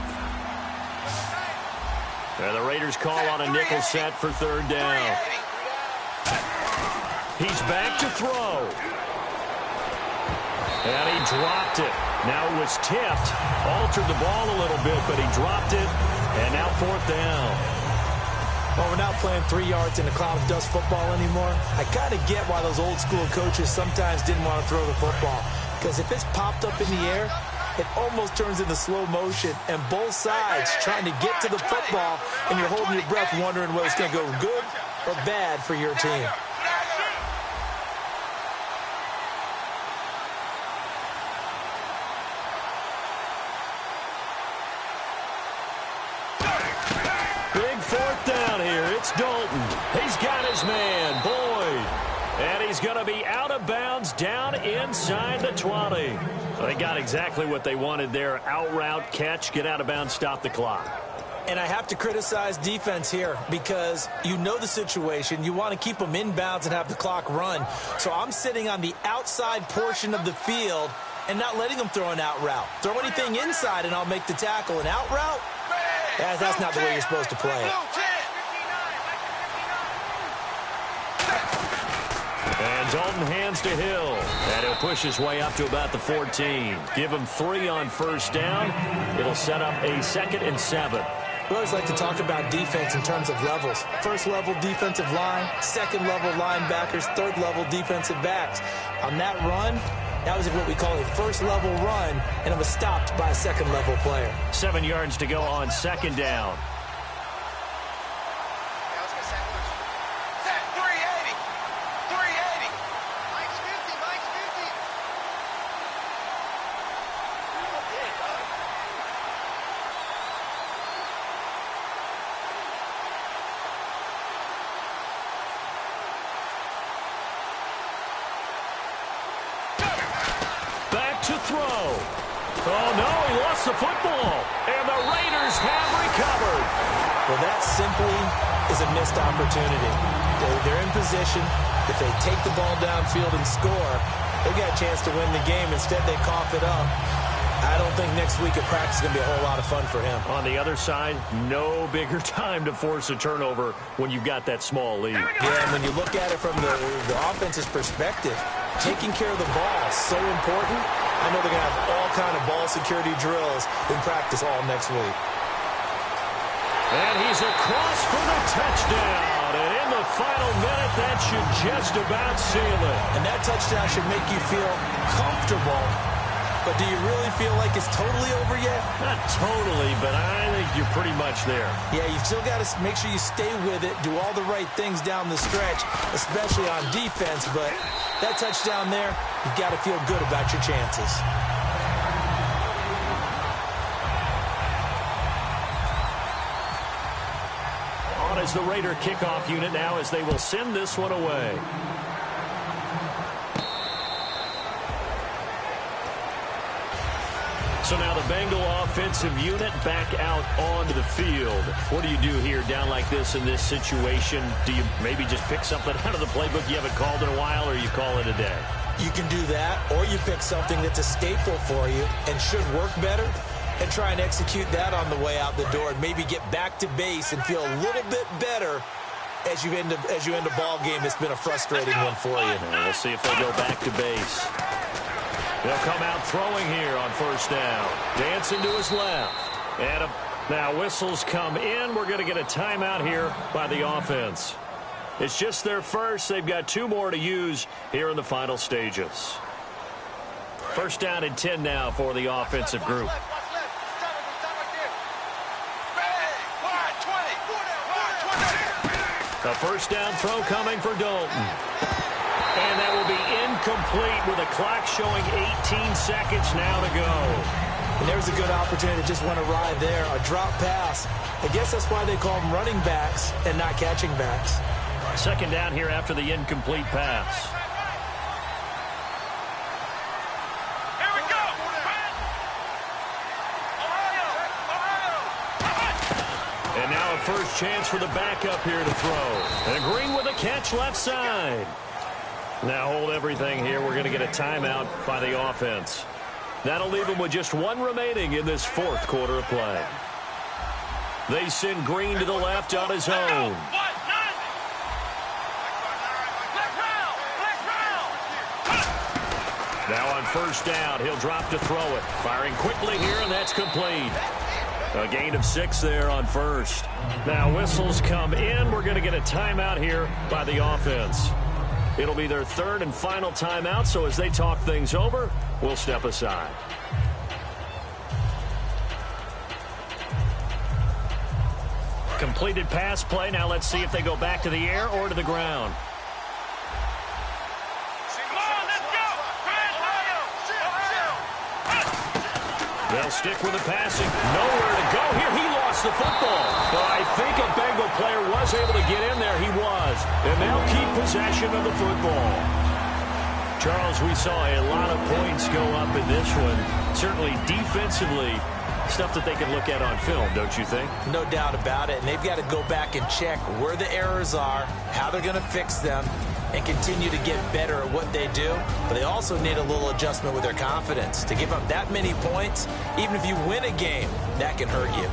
And the Raiders call on a nickel set for 3rd down. He's back to throw. And he dropped it. Now it was tipped. Altered the ball a little bit, but he dropped it. And now 4th down. Well, we're not playing 3 yards in a cloud of dust football anymore. I kind of get why those old school coaches sometimes didn't want to throw the football. Because if it's popped up in the air, it almost turns into slow motion. And both sides trying to get to the football, and you're holding your breath wondering whether it's going to go good or bad for your team. Big 4th down here. It's Dalton. He's got his man, Boyd. And he's going to be out of bounds down inside the 20. They got exactly what they wanted there. Out route, catch, get out of bounds, stop the clock. And I have to criticize defense here because you know the situation. You want to keep them in bounds and have the clock run. So I'm sitting on the outside portion of the field and not letting them throw an out route. Throw anything inside and I'll make the tackle. An out route? That's not the way you're supposed to play it. And Dalton hands to Hill. And he'll push his way up to about the 14. Give him 3 on 1st down. It'll set up a 2nd and 7. We always like to talk about defense in terms of levels. 1st level defensive line, 2nd level linebackers, 3rd level defensive backs. On that run, that was what we call a 1st level run, and it was stopped by a 2nd level player. 7 yards to go on 2nd down. To throw. Oh, no, he lost the football. And the Raiders have recovered. Well, that simply is a missed opportunity. They're in position. If they take the ball downfield and score, they've got a chance to win the game. Instead, they cough it up. I don't think next week at practice is going to be a whole lot of fun for him. On the other side, no bigger time to force a turnover when you've got that small lead. Yeah, and when you look at it from the offense's perspective, taking care of the ball is so important. I know they're going to have all kind of ball security drills in practice all next week. And he's across for the touchdown. And in the final minute, that should just about seal it. And that touchdown should make you feel comfortable. But do you really feel like it's totally over yet? Not totally, but I think you're pretty much there. Yeah, you've still got to make sure you stay with it, do all the right things down the stretch, especially on defense. But that touchdown there, you've got to feel good about your chances. On is the Raider kickoff unit now as they will send this one away. So now the Bengal offensive unit back out onto the field. What do you do here down like this in this situation? Do you maybe just pick something out of the playbook you haven't called in a while, or you call it a day? You can do that, or you pick something that's a staple for you and should work better and try and execute that on the way out the door and maybe get back to base and feel a little bit better as you end a ball game that's been a frustrating one for you. And we'll see if they go back to base. They'll come out throwing here on 1st down. Dancing to his left. And now whistles come in. We're going to get a timeout here by the offense. It's just their first. They've got 2 more to use here in the final stages. 1st down and 10 now for the offensive group. The 1st down throw coming for Dalton. And that will be incomplete with a clock showing 18 seconds now to go. And there's a good opportunity to just want to ride there. A drop pass. I guess that's why they call them running backs and not catching backs. 2nd down here after the incomplete pass. Here we go. And now a first chance for the backup here to throw. And Green with a catch left side. Now hold everything here. We're going to get a timeout by the offense. That'll leave them with just 1 remaining in this 4th quarter of play. They send Green to the left on his own. Now on first down, he'll drop to throw it. Firing quickly here, and that's complete. A gain of 6 there on first. Now whistles come in. We're going to get a timeout here by the offense. It'll be their third and final timeout, so as they talk things over, we'll step aside. Completed pass play. Now let's see if they go back to the air or to the ground. They'll stick with the passing. Nowhere to go here. He lost the football. But I think a Bengal player was able to get in there. He was. And they'll keep possession of the football. Charles, we saw a lot of points go up in this one. Certainly defensively, stuff that they can look at on film, don't you think? No doubt about it. And they've got to go back and check where the errors are, how they're going to fix them, and continue to get better at what they do. But they also need a little adjustment with their confidence. To give up that many points, even if you win a game, that can hurt you.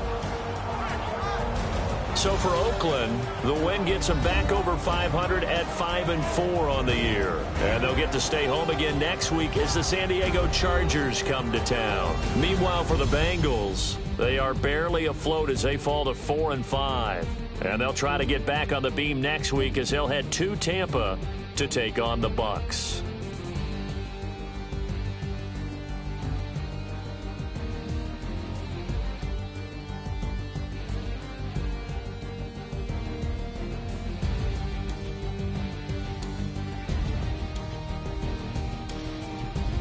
So for Oakland, the win gets them back over 500 at 5-4 on the year. And they'll get to stay home again next week as the San Diego Chargers come to town. Meanwhile, for the Bengals, they are barely afloat as they fall to 4-5. And they'll try to get back on the beam next week as they'll head to Tampa to take on the Bucs.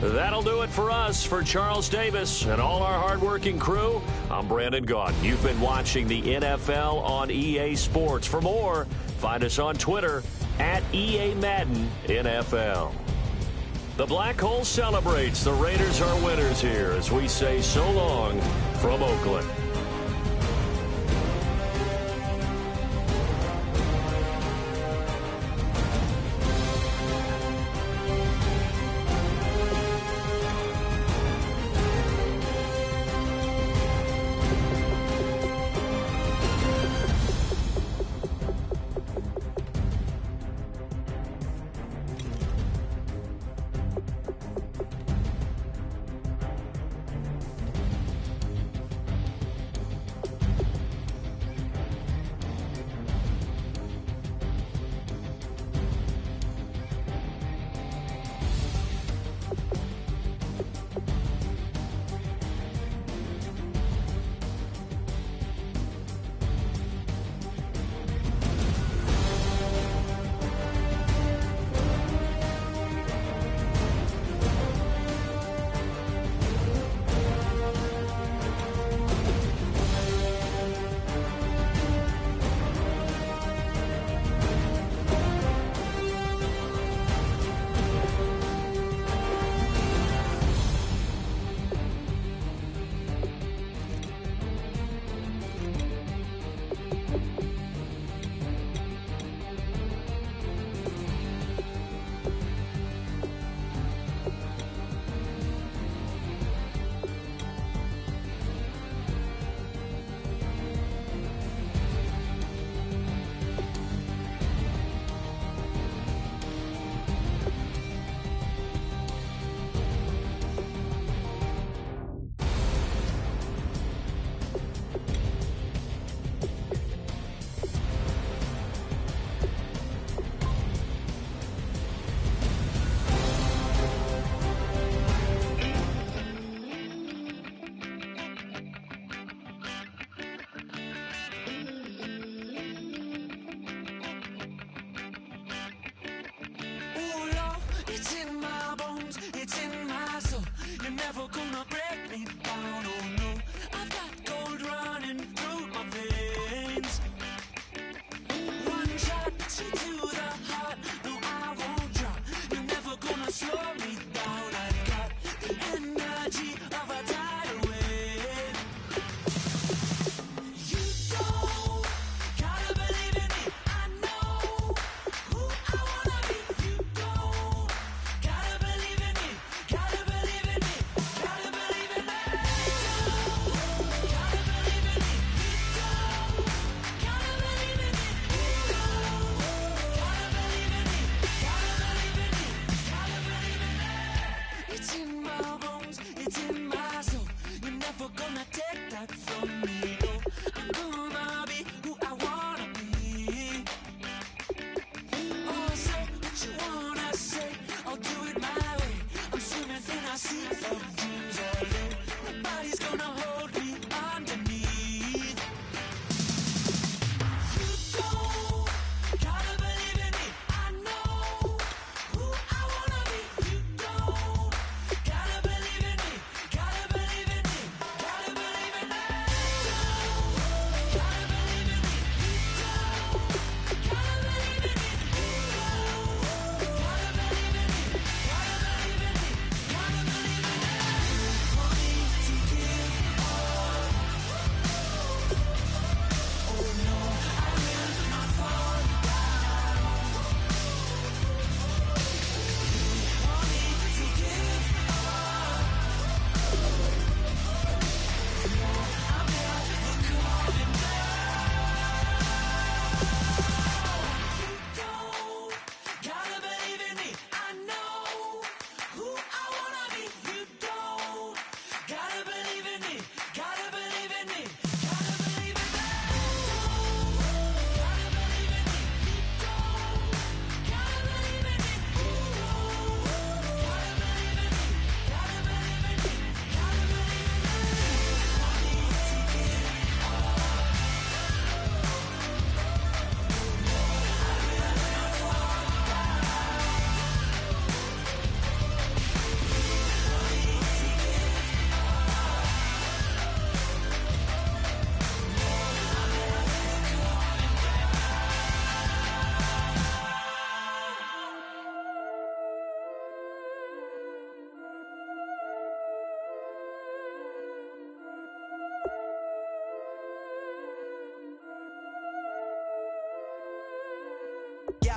That'll do it for us. For Charles Davis and all our hardworking crew, I'm Brandon Gaudin. You've been watching the NFL on EA Sports. For more, find us on Twitter at EA Madden NFL. The Black Hole celebrates. The Raiders are winners here as we say so long from Oakland.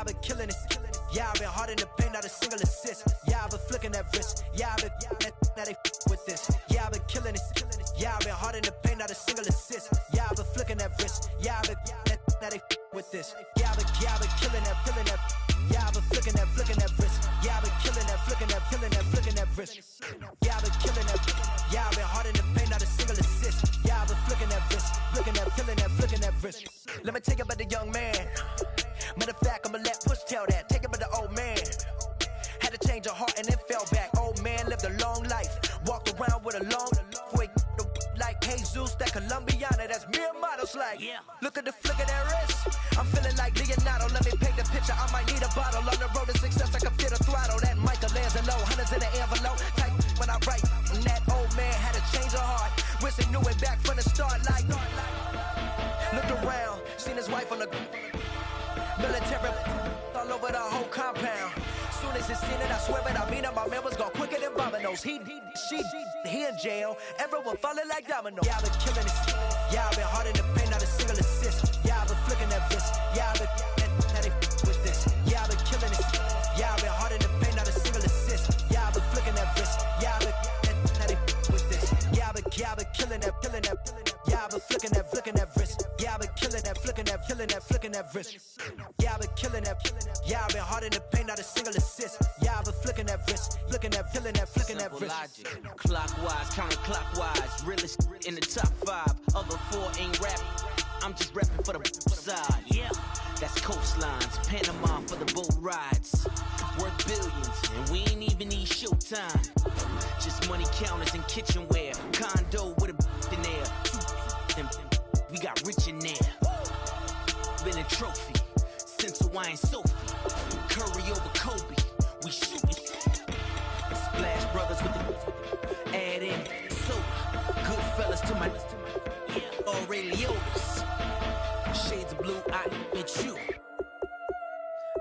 I've been killing it. Yeah, I've been hard in the paint, not a single assist. Yeah, I've been flicking that wrist. Yeah, I've been now they with this. Yeah, I've been killing it. Yeah, I've been hard in the paint, not a single assist. Yeah, I've been flicking that wrist. Yeah, I've been now they with this. Yeah, I've been killing that. Yeah, I've been flicking that wrist. Yeah, I've been killing that, flicking that wrist. Yeah, I've been killing that. Yeah, I've been hard in the paint, not a single assist. Yeah, I've been flicking that wrist, flicking that wrist. Let me tell you about the young man. Matter of fact, I'ma let Push tell that. Take it about the old man. Had to change her heart and then fell back. Old man lived a long life. Walked around with a long way like Jesus, that Colombiana. That's mere models like. Yeah. Look at the flick of that wrist. I'm feeling like Leonardo. Let me paint the picture. I might need a bottle. On the road to success, I can fit a throttle. That Michelangelo, hundreds in the envelope. Type when I write. And that old man had to change her heart. Wish he knew it back from the start. Like, looked around, seen his wife on the military all over the whole compound. Soon as he seen it, I swear it, I mean it, my man was gone quicker than dominoes. He in jail, everyone falling like dominoes. Yeah, I've been killing it. Yeah, I've been hard in the paint, not a single assist. Yeah, I've been flicking that wrist. Yeah, I've been now they with this. Yeah, I've been killing it. Yeah, I've been hard in the paint, not a single assist. Yeah, I've been flicking that wrist. Yeah, I've been now they with this. Yeah, I've been killing that. Yeah, I've been flicking that wrist. Yeah, I've been killing that, flicking that wrist. Yeah, I've been killing that. Yeah, I've been hard in the paint, not a single assist. Yeah, I've been flicking that wrist, flicking that wrist. Logic, clockwise, counterclockwise, realest in the top 5. Other 4 ain't rap. I'm just rapping for the side. Yeah, that's coastlines, Panama for the boat rides. Worth billions, and we ain't even need showtime. Just money counters and kitchenware. Condo with a in there. We got rich in there. Been a trophy since Hawaiian Sophie. Curry over Kobe. We shootin'. Splash Brothers with the add in soda. Good fellas to my Aurelio's. Shades of blue, I admit you.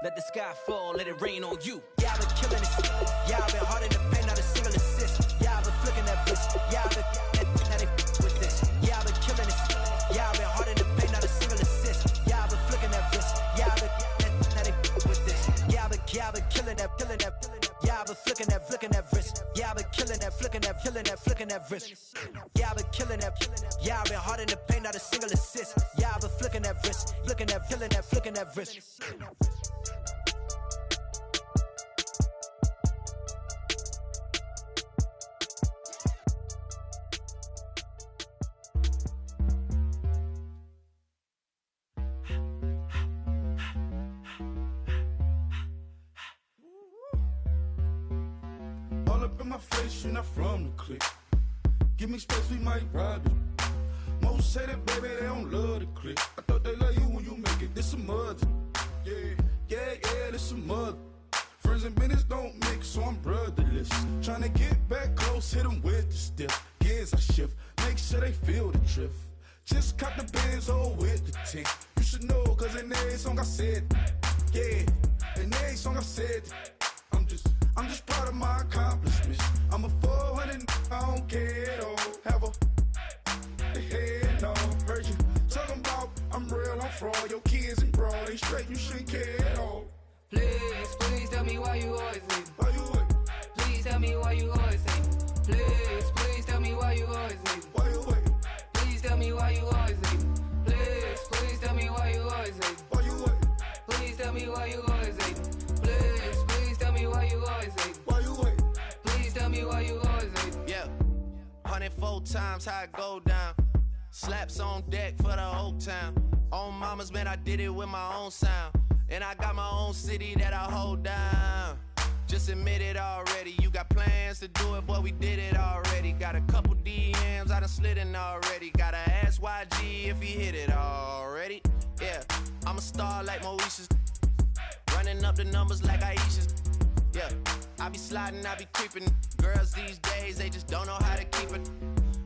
Let the sky fall, let it rain on you. Yeah, I've been killing it. Yeah, I've been hard in the paint, not a single assist. Yeah, I've been flicking that wrist. Yeah, I've been now they with this. Yeah, I've been killing it. Yeah, I've been hard in the paint, not a single assist. Yeah, I've been flicking that wrist. Yeah, I've been now they with this. Yeah, I've been killing that. Yeah, I've been flicking that wrist. Yeah, I've been killing that, flicking that wrist. Yeah, I've been killing that. Yeah, I've been hard in the paint, not a single assist. Yeah, I've been flicking that wrist, flicking that wrist. All up in my face, you're not from the clique. Give me space, we might ride it. Most say that, baby, they don't love the clique. I thought they love you when you make it. This some mother. Yeah, this some mother. Friends and business don't mix, so I'm brotherless. Tryna get back close, hit them with the stiff. Gears I shift, make sure they feel the drift. Just cop the Benz, oh, with the tick. You should know, cause in every song I said, yeah, in every song I said, I'm just proud of my accomplishments. I'm a 400, I don't care at all. Have a head on. Heard you talking about I'm real, I'm fraud. Your kids and broad, they straight, you shouldn't care at all. Please tell me why you always hate. Why you what? Please tell me why you always hate. Please tell me why you always hate. Why you what? Please tell me why you always hate. Please tell me why you always hate. Why you what? Please tell me why you always hate. Please tell me why you always hate. Why you what? Please tell me why you always hate. Yeah, 104 times how it go down. Slaps on deck for the whole town. On mamas, man, I did it with my own sound. And I got my own city that I hold down. Just admit it already. You got plans to do it, boy, we did it already. Got a couple DMs, I done slid in already. Gotta ask YG if he hit it already. Yeah, I'm a star like Moesha's. Running up the numbers like Aisha's. Yeah, I be sliding, I be creeping. Girls these days, they just don't know how to keep it.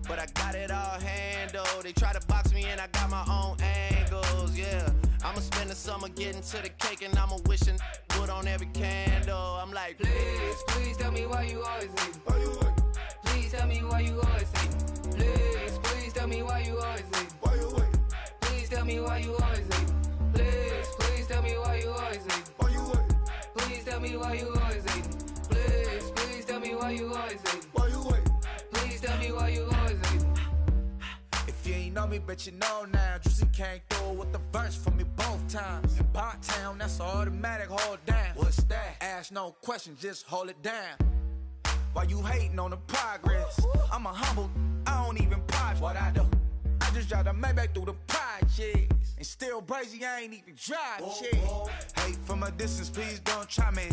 But I got it all handled. They try to box me and I got my own angles, yeah. I'ma spend the summer getting to the cake and I'ma wishing wood on every candle. I'm like, please tell me why you always hate. Why you what? Please tell me why you always hate. Please tell me why you always hate. Why you what? Please tell me why you always hate. Please tell me why you always hate. Why me why you always hating. Please, please tell me why you always hating. Why you wait? Please tell me why you always hating. If you ain't know me, but you know now. Juicy came through with the verse for me both times. In Bot Town, that's automatic, hold down. What's that? Ask no questions, just hold it down. Why you hating on the progress? I'm a humble, I don't even pause what I do. I just drive the Maybach through the projects. And still brazy, I ain't even drive shit. Hate from a distance, please don't try me.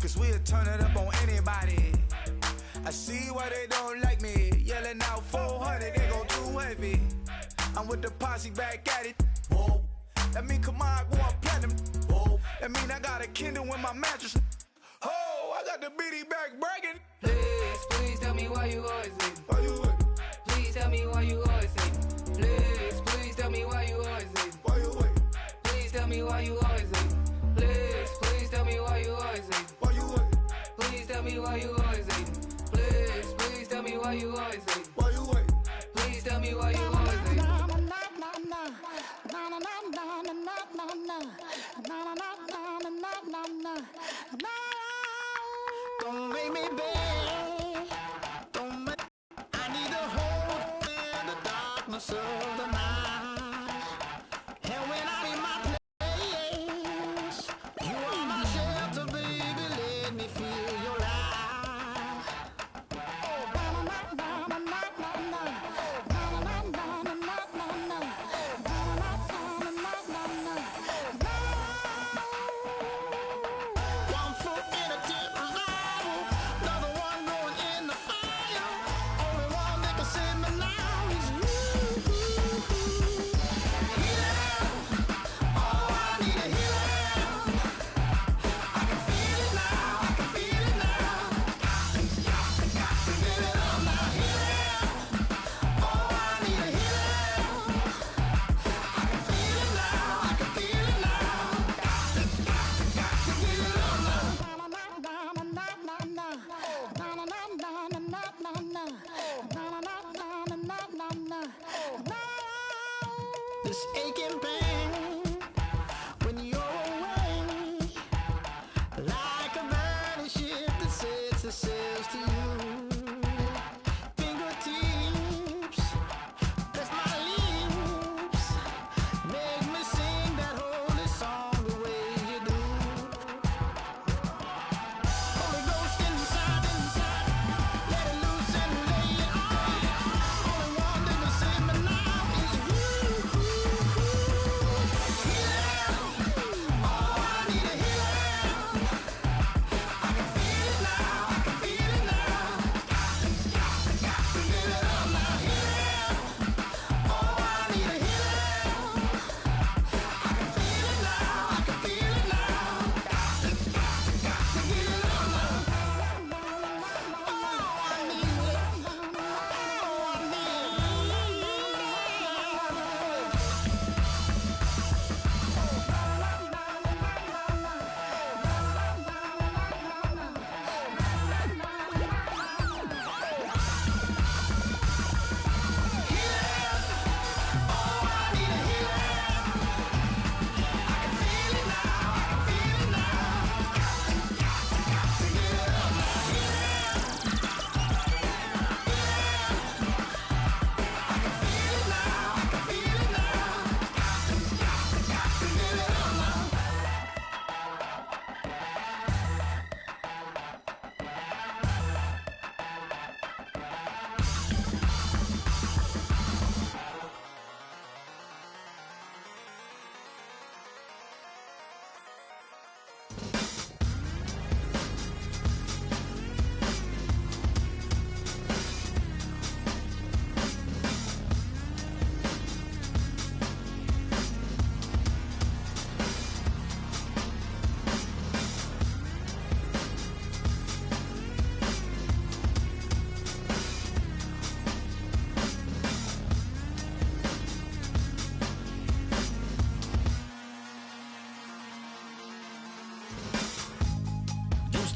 Cause we'll turn it up on anybody. I see why they don't like me. Yelling out 400, they go too heavy. I'm with the posse back at it. Whoa. That mean come on, go on platinum. Whoa. That mean I got a Kindle in my mattress. Oh, I got the BD back bragging. Please, please tell me why you always hating. Why you wait? Please tell me why you always hating. Please, please tell me why you always hating. Why you wait? Please tell me why you always hating. Please, please tell me why you always hating. Why you wait? Please tell me why you always hating. Please, please tell me why you always hating. Why you wait? Please tell me why you always hating. Don't make me beg. Don't make. I need to hold in the darkness of the night. And when I'm in my place, you are my shelter, baby. Let me feel your light. One foot in a deep revival, another one going in the fire. Only one that can save me now is you. Healing, oh, I need a healing. I can feel it now, I can feel it now. Got to give it up now. Healing, oh, I need a healing. I can feel it now, I can feel it now. Got to give it up now. This aching pain when you're away, like a burning ship that sets itself to you. Fingertips, press my lips, make me sing that holy song the way you do. Holy Ghost inside, let it loose and lay it on. Only one that can save me now is you. Healing, oh, I need a healing. I can feel it now, I can feel it now. Got to give it up now. Healing, oh, I need a healing. I can feel it now, I can feel it now. Got to give it up now. Oh, I need it. Oh, I need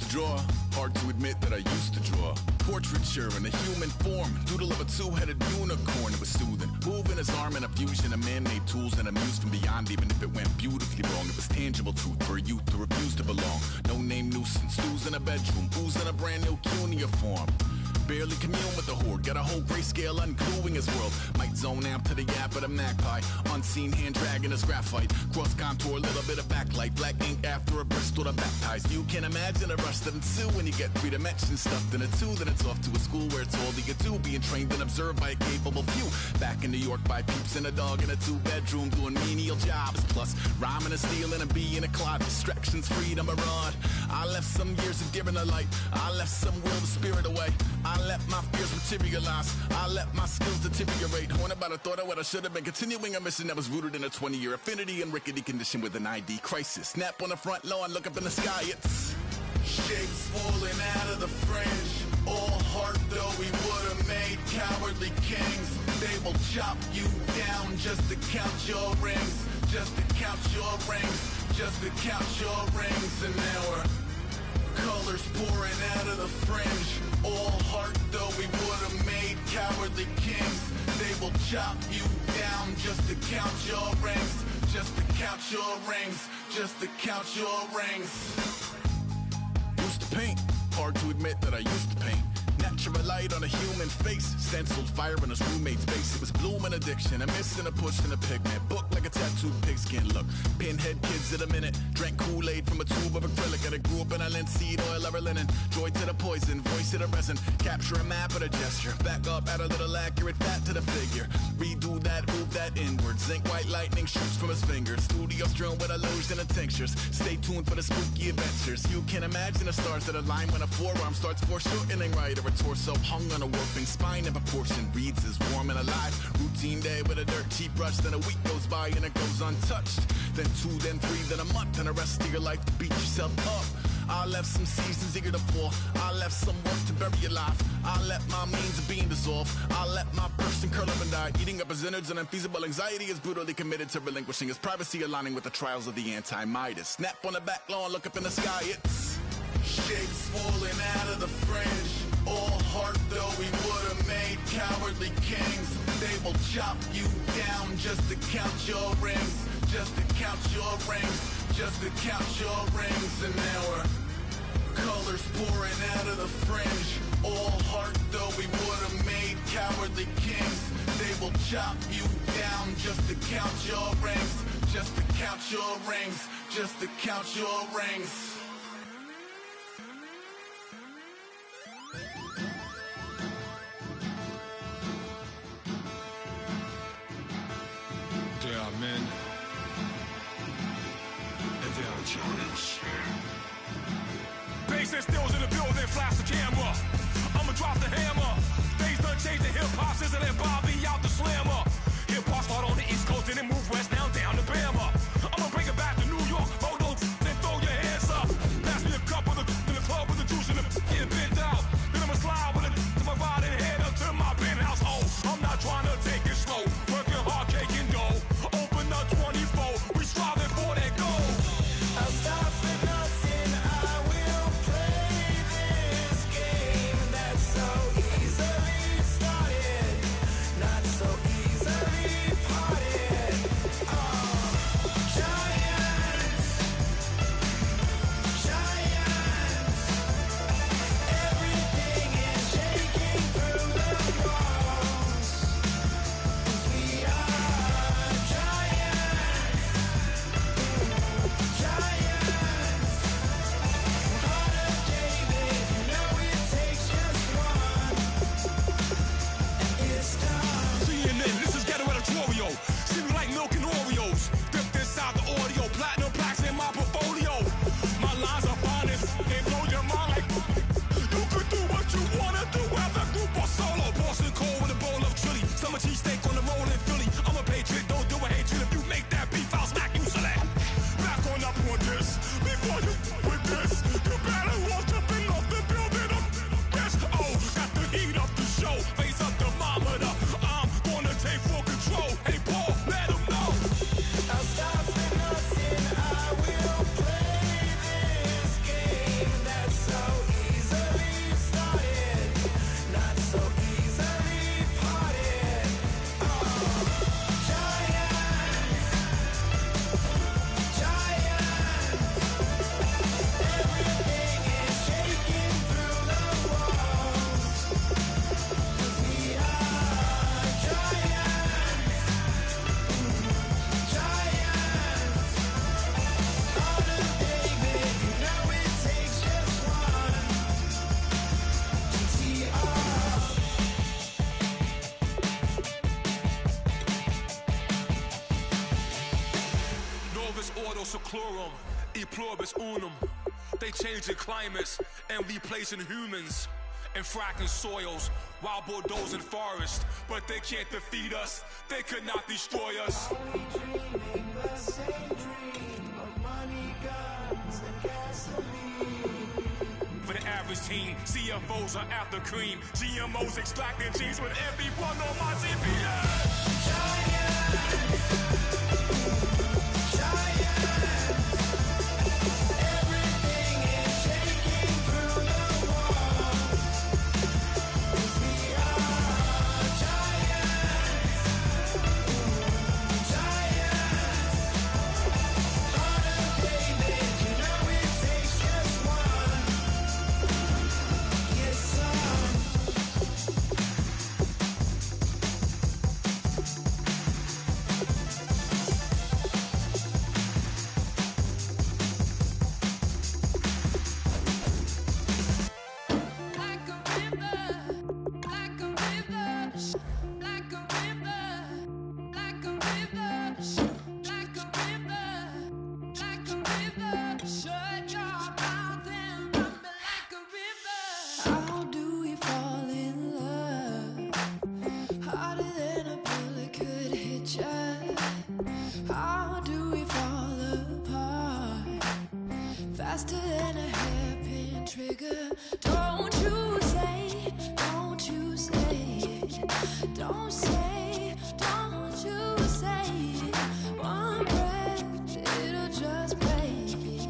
draw. Hard to admit that I used to draw. Portraiture in a human form. Doodle of a two-headed unicorn. It was soothing. Moving his arm in a fusion of man-made tools and a muse from beyond. Even if it went beautifully wrong, it was tangible truth for a youth to refuse to belong. No no-name nuisance. Who's in a bedroom, who's in a brand new cuneiform. Barely commune with the horde, got a whole grayscale ungluing his world. Might zone amp to the yap of the magpie. Unseen hand dragging his graphite. Cross contour, little bit of backlight. Black ink after a Bristol to baptize. You can imagine a rush that ensue when you get 3 dimensions stuffed in a 2. Then it's off to a school where it's all you can do. Being trained and observed by a capable few. Back in New York by peeps and a dog in a 2-bedroom doing menial jobs. Plus rhyming and stealing and being a clod. Distractions, freedom, a rod. I left some years of giving a light. I left some will, the spirit away. I let my fears materialize. I let my skills deteriorate. Haunted by the thought of what I should have been. Continuing a mission that was rooted in a 20-year affinity and rickety condition with an ID crisis. Snap on the front lawn, look up in the sky. It's shapes falling out of the fringe. All heart though we would have made cowardly kings. They will chop you down just to count your rings. Just to count your rings. Just to count your rings. And now we're colors pouring out of the fringe. All heart though we would have made cowardly kings. They will chop you down just to count your rings. Just to count your rings. Just to count your rings. Used to paint. Hard to admit that I used to paint. Natural light on a human face. Stenciled fire in his roommate's face. It was blooming addiction. A miss and a push and a pigment. Book like a tattooed pigskin look. Pinhead kids in a minute. Drank Kool-Aid from a tube of acrylic. And I grew up in a linseed oil ever linen. Joy to the poison. Voice to the resin. Capture a map of a gesture. Back up, add a little accurate fat to the figure. Redo that, move that inward. Zinc white lightning shoots from his fingers. Studio strewn with illusion and tinctures. Stay tuned for the spooky adventures. You can imagine the stars that align when a forearm starts foreshortening right. Or a torso hung on a warping spine in proportion. Reads as warm and alive. Routine day with a dirt cheap brush. Then a week goes by and it goes untouched. Then 2, then 3, then a month. And the rest of your life to beat yourself up. I left some seasons eager to fall. I left some work to bury your life. I let my means of being dissolved. I let my person curl up and die. Eating up his innards and unfeasible anxiety is brutally committed to relinquishing his privacy, aligning with the trials of the anti-Midas. Snap on the back lawn, look up in the sky. It's shapes falling out of the fringe. All heart though we would have made cowardly kings. They will chop you down just to count your rings. Just to count your rings. Just to count your rings. And now we're colors pouring out of the fringe. All heart though we would have made cowardly kings. They will chop you down just to count your rings. Just to count your rings. Just to count your rings. There are men, and there are giants. Bass and stills in the building, flash the camera. I'ma drop the hammer. Things done changed the hip-hop, sizzle and Bobby out the slammer. Hip-hop start on the East Coast and then move west down to Bama. I'ma bring it back to New York, hold those and throw your hands up. Pass me a cup of the in the club with the juice and the getting bent out. Then I'ma slide with it to my ride and head up to my penthouse. Oh, I'm not trying to take it slow, working hard, caking dough. Open up 24, we striving for that goal. I'll stop for nothing, I will play this game that's so easily started, not so easily parted. Giants, everything is shaking through the walls. 'Cause we are giants. Heart of David, you know it takes just one, and it's done. CNN, this is ghetto editorial. See me like milk and Oreos. Dipped inside the audio, platinum plaques in my portfolio. My lines are finest, they blow your mind like you could do what you wanna do, whether group or solo. Boston cold with a bowl of chili, summer cheesesteak on the roll in Philly. I'm a patriot, don't do a hatred. If you make that beef, I'll smack you silly. Back on up on this, before you with this, you better walk up and off the building up. Yes, oh, got the heat up the show, face up thermometer. I'm gonna take full control. Hey Paul, let him know. I'll stop for nothing, I will play this game that's so easily started, not so easily parted. Giants, chlorum, e pluribus unum. They changing climates and replacing humans and fracking soils while bulldozing forests. But they can't defeat us, they could not destroy us. Are we dreaming the same dream of money, guns, and gasoline? For the average team, CFOs are after cream. GMOs extracting genes with everyone on my CPS. Everything is shaking through the walls. 'Cause we are giants. Giants. Harder, David, you know it takes just one. Get some. Like a river, like a river, like a river, like a river, like a river, like a river. Shut your mouth and run me like a river. How do we fall in love? Harder than a bullet could hit you. How do we fall apart? Faster than a hairpin trigger. Don't you say, don't you say it. Don't say, don't you say it. One breath, it'll just break it.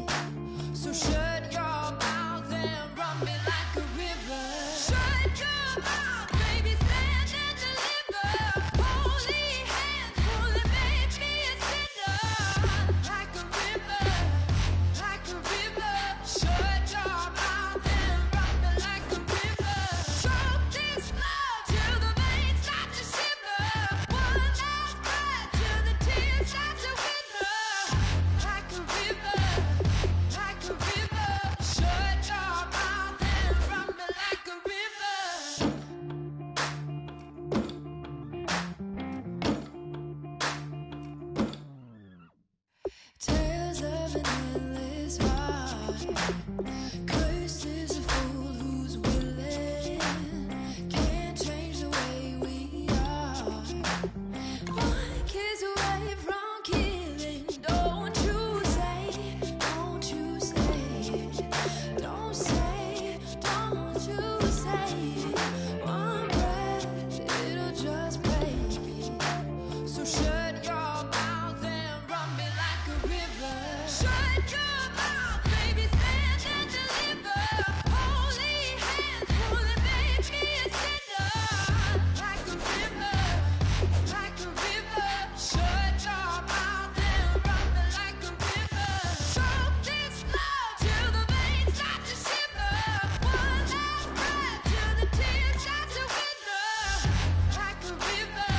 So shut your mouth and run me like a river. Shut your mouth, baby, stand and deliver. Holy hands, pulling, make me a sinner. Like a river, like a river. Shut your mouth and run me like a river. Choke this love till the veins start to shiver. One last breath till the tears start to wither. Like a river, like a river. Shut your mouth and run me like a river. Tales of an endless ride. Cursed is a fool who's willing. Can't change the way we are. One kiss away from killing. Don't you say, don't you say it. Don't say, don't you say it. One breath, it'll just break it. So shut your mouth and run me like a river. Shut your mouth, baby, stand and deliver. Holy hands, pulling, make me a sinner. Like a river, like a river. Shut your mouth and run me like a river. Choke this love till the veins start to shiver. One last breath till the tears start to wither. Like a river,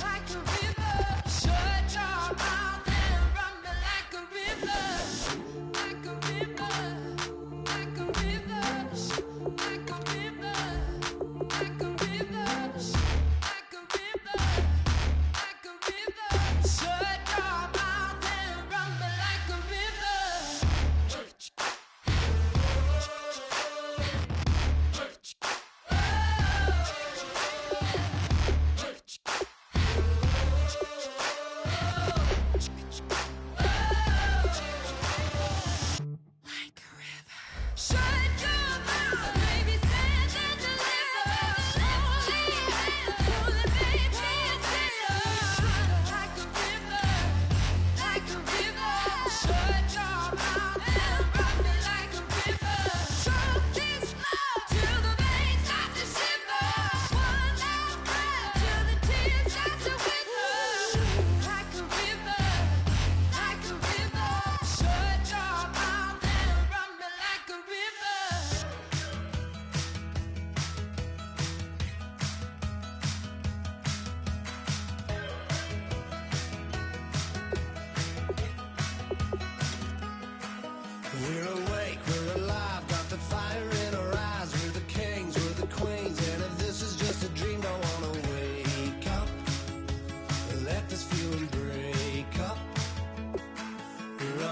like a river. Shut your mouth and run me like a river. Like a river, like a river, like a river, like a river, like a river, like a river. Shut your mouth and run me like a river. Like a river. Shut your mouth, baby, stand and deliver. Holy hands, pulling, make me a sinner. Like a river, like a river. Shut your mouth and run me like a river. Choke this love till the veins start to shiver. One last breath till the tears start to wither. Like a river, like a river. Shut your mouth and run me like a river. We're awake, we're alive, got the fire in our eyes. We're the kings, we're the queens, and if this is just a dream, don't wanna wake up. Let this feeling break up. We're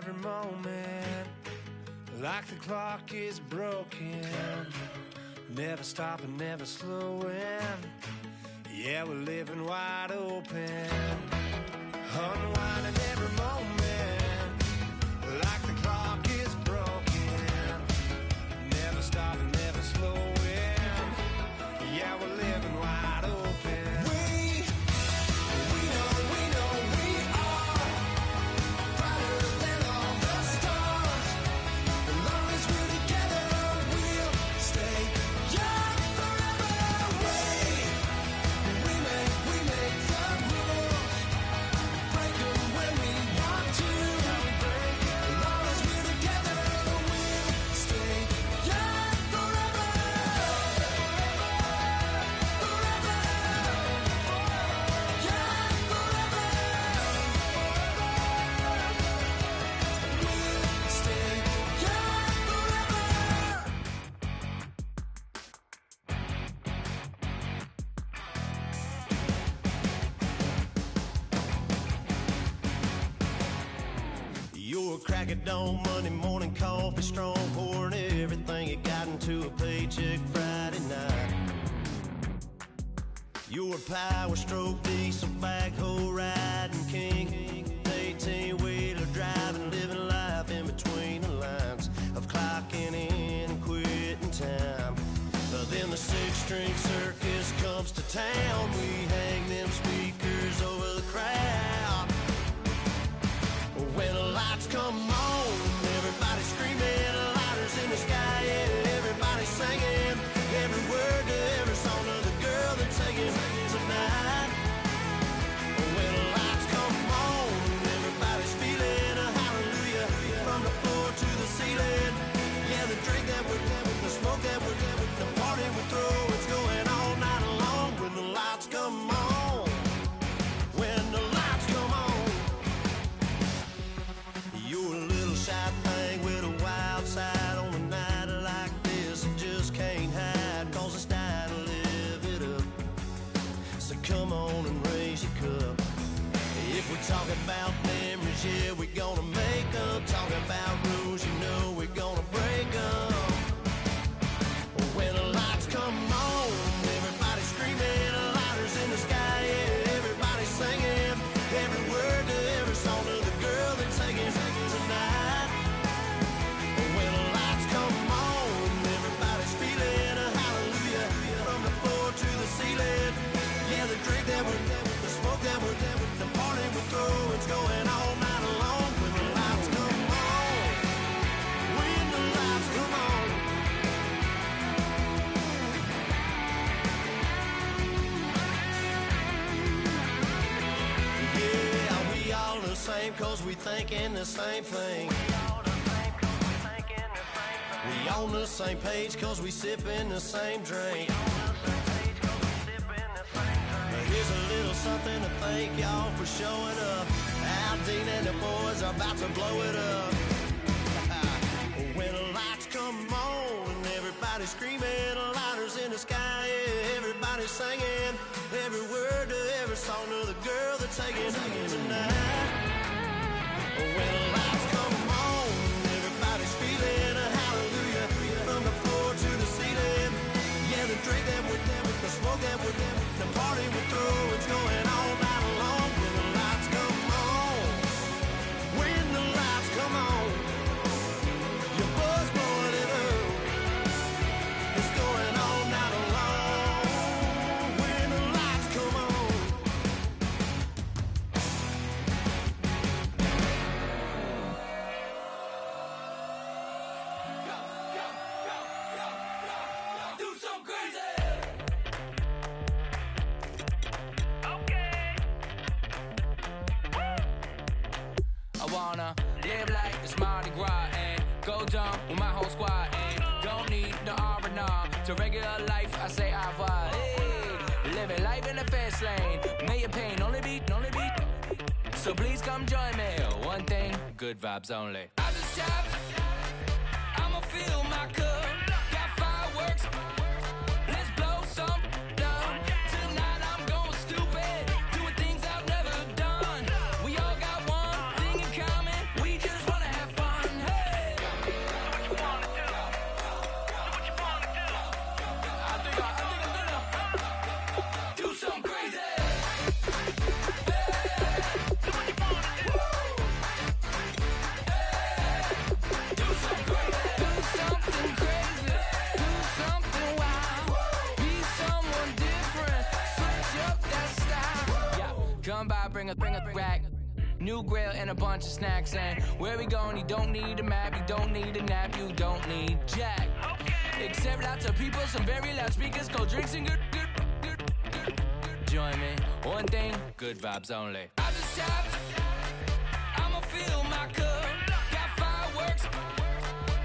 every moment, like the clock is broken. Never stopping, never slowing. Yeah, we're living wide open. Unwinding every moment, like the clock is broken. Never stopping, never slowing. Yeah, we're living wide open. We know we are brighter than all the stars. As long as we're together, we'll stay young forever. We make the rules, break them when we want to. As long as we're together, we'll stay young forever. You're a crack at dawn, Monday morning coffee, strong, pouring everything you got into a paycheck Friday night. You're a power stroke, diesel backhoe riding king, 18-wheeler driving, living life in between the lines of clocking in and quitting time. Then the six-string circus comes to town. We hang them speakers over the crowd. When the lights come on, everybody screaming, lighters in the sky, yeah, everybody singing every word to every song of the girl they're taking tonight. When the lights come on, everybody's feeling a hallelujah from the floor to the ceiling. Yeah, the drink that we're having, the smoke that we're having, the party we throw, it's going all night long. When the lights come on, when the lights come on. You're a little shy thing with a wild side on a night like this. You just can't hide, cause it's time to live it up. So come on and raise your cup. If we're talking about memories, yeah, we're gonna make them. Talking about rules, you know we're gonna break them. When the lights come on, everybody screaming, lighters in the sky, yeah, everybody singing every word to every song of the girl they're taking tonight. When the lights come on, everybody's feeling a hallelujah from the floor to the ceiling. Yeah, the drink that we're having, the smoke that we're having, the party we throw, it's going all night long. When the lights come on, when the lights come on. Yeah, we all the same cause we thinking the same thing. We on the same page cause we sipping the same drink. Here's a little something to thank y'all for showing up. Al Dean and the boys are about to blow it up. When the lights come on and everybody's screaming, lighters in the sky, yeah, everybody's singing every word to every song of the girl they're taking tonight. When the lights come on, everybody's feeling a hallelujah from the floor to the ceiling. Yeah, the drink that we're having, the smoke that we're having, the party we throw, it's going all night long. When the lights come on, when the lights come on, your buzz blowing it up, it's going all night long. When the lights come on. Do some crazy. I wanna live like it's Mardi Gras and go dumb with my whole squad and don't need no R&R to regular life. I say au revoir. Hey, living life in the fast lane, million pain, only beat. So please come join me. One thing, good vibes only. I just tap, I'ma fill my cup. Got fireworks, let's blow some down. Tonight I'm going stupid, doing things I've never done. We all got one thing in common, we just wanna have rack. New grill and a bunch of snacks. And where we going, you don't need a map, you don't need a nap, you don't need jack. Except lots of people, some very loud speakers, cold drinks and good. Join me, one thing, good vibes only. I just tapped, I'ma fill my cup. Got fireworks,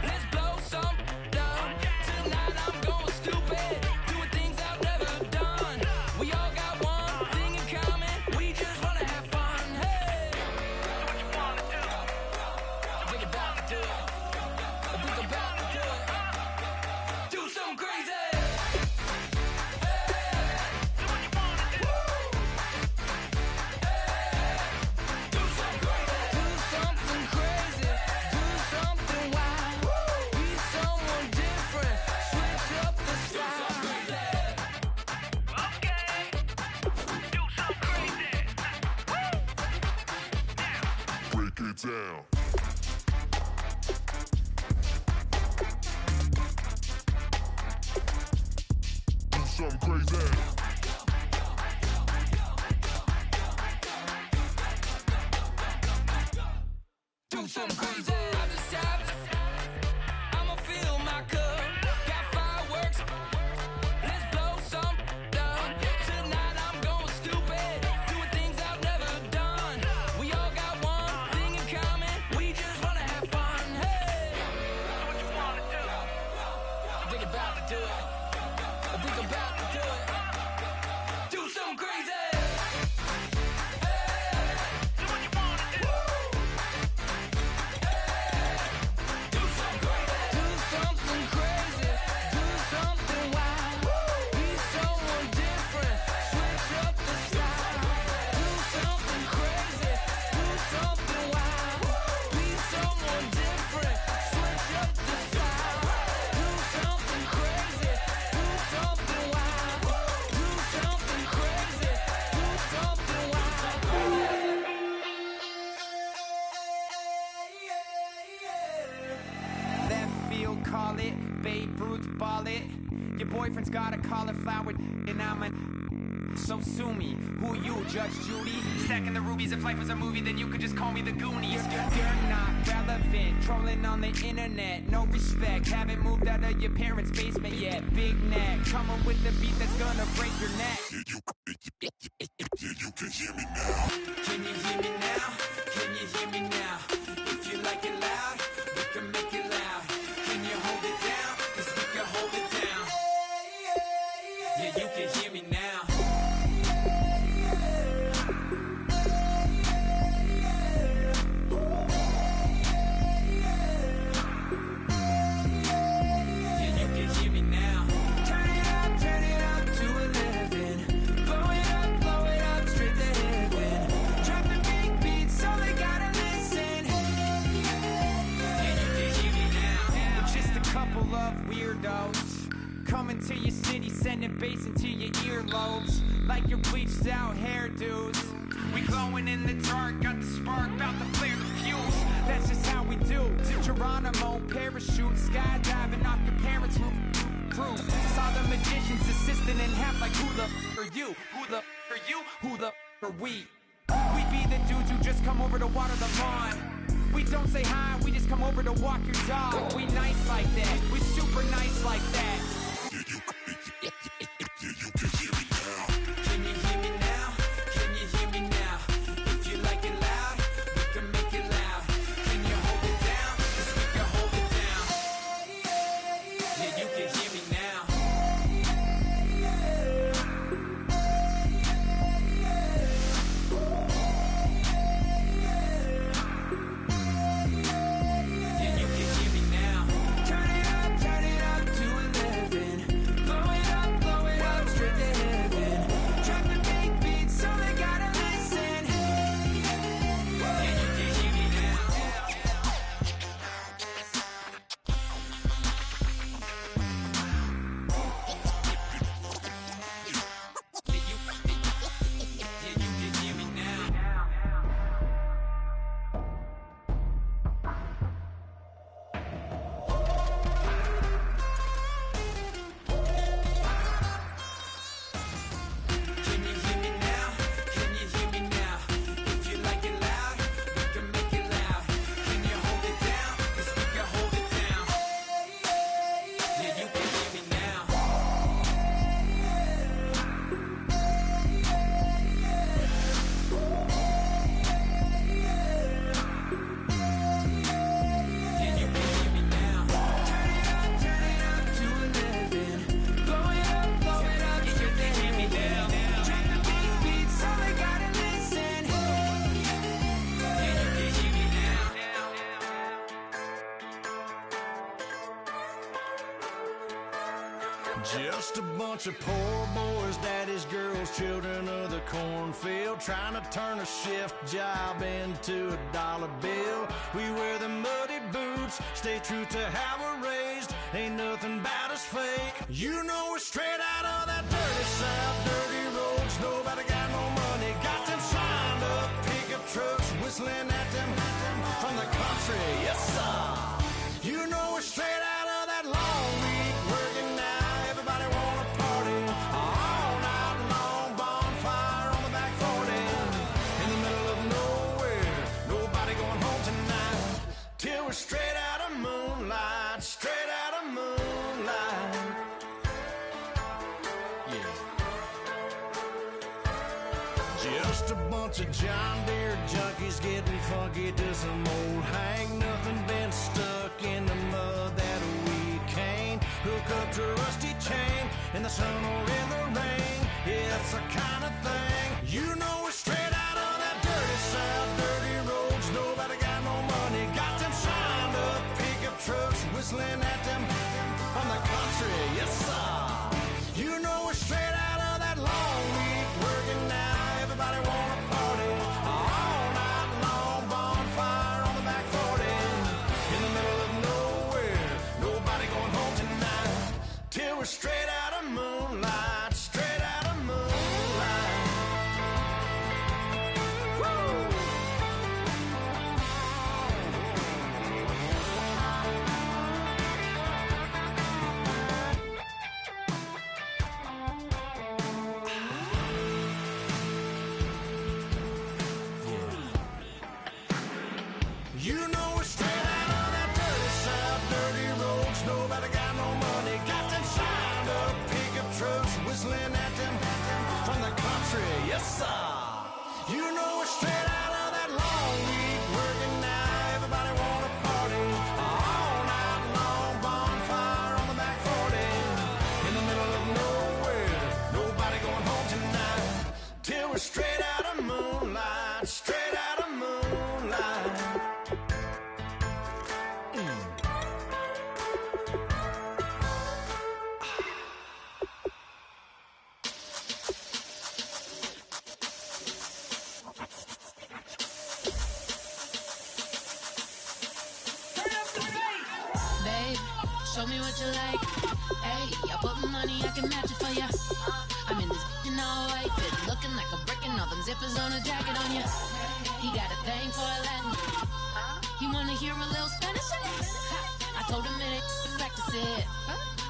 let's blow some down. Tonight I'm going stupid, doing things I've never done. We all got one thing in common, we just wanna have fun. Hey, what you wanna do? Think about to do it. Think about to do it. Do something crazy. Down. Do something crazy. Do something crazy. I just tapped, I'ma fill my cup. Got fireworks, let's blow some down. Tonight I'm going stupid, doing things I've never done. We all got one thing in common, we just wanna have fun. Hey, what you wanna do? Think about to do it. Think about to do it. Do something crazy. Call it, Babe Ruth ball it. Your boyfriend's got a cauliflower and I'm a. So sue me, who you, Judge Judy? Stacking the rubies, if life was a movie, then you could just call me the Goonies. You're not relevant, trolling on the internet, no respect. Haven't moved out of your parents' basement yet. Big neck, coming with the beat that's gonna break your neck. You can hear me now. Can you hear me now? Can you hear me now? If you like it loud, we can make it loud. Can you hold it down? 'Cause we can hold it down. Yeah, you can hear me now. Yeah, you can hear me now. Turn it up to 11. Blow it up straight to heaven. Drop the big beats so they gotta listen. Yeah, you can hear me now. We're just a couple of weirdos coming to your city, sending bass into your earlobes like your bleached out hairdos. We glowing in the dark, got the spark, about to flare the fuse. That's just how we do. To Geronimo, parachute, skydiving off your parents' roof. Saw the magician's assistant in half like who the are you? Who the are you? Who the are we? We be the dudes who just come over to water the lawn. We don't say hi, we just come over to walk your dog. We nice like that, we super nice like that. You can hear me now. Can you hear me now? Can you hear me now? If you like it loud, we can make it loud. Can you hold it down? 'Cause we can hold it down. Yeah, you can hear me now. Yeah, you can hear me now. Turn it up to 11. Just a bunch of poor boys, daddies, girls, children of the cornfield, trying to turn a shift job into a dollar bill. We wear the muddy boots, stay true to how we're raised. Ain't nothing about us fake. You know we're straight out of that dirty South, dirty roads. Nobody got no money, got them signed up pickup trucks, whistling at them from the country. Yes, sir. You know we're straight out of that long week working now. Everybody wanna party all night long. Bonfire on the back 40 in the middle of nowhere. Nobody going home tonight till we're straight out of moonlight. Straight out of moonlight. Yeah. Just a bunch of John Deere junkies getting funky to some old hang. Nothing been stuck in the mud that we can't hook up to a rusty chain in the sun or in the rain. Yeah, it's the kind of thing. You know we're straight out of that dirty South, dirty roads. Nobody got no money, got them signed up pickup trucks, whistling at them from the country. Yes, sir. You know we're straight out of that long week working now. Everybody wanna party all night long. Bonfire on the back 40 in the middle of nowhere. Nobody going home tonight till we're straight out of moonlight. Straight out of moonlight. Woo! You know we're straight out of that dirty South, dirty roads. Nobody got no money, got them signed up pickup trucks, whistling at them from the country. Yes, sir. You know we're straight out of that long week working now. Everybody wanna party all night long. Bonfire on the back 40 in the middle of nowhere. Nobody going home tonight till we're straight out of moonlight. Straight out of moonlight. Babe, show me what you like. Hey, I put money, I can match it for ya. I'm in this in all white fit, looking like a brick and all them zippers on a jacket on ya. He got a thing for a Latin. He wanna hear a little Spanish in it. I told him it ain't practice it.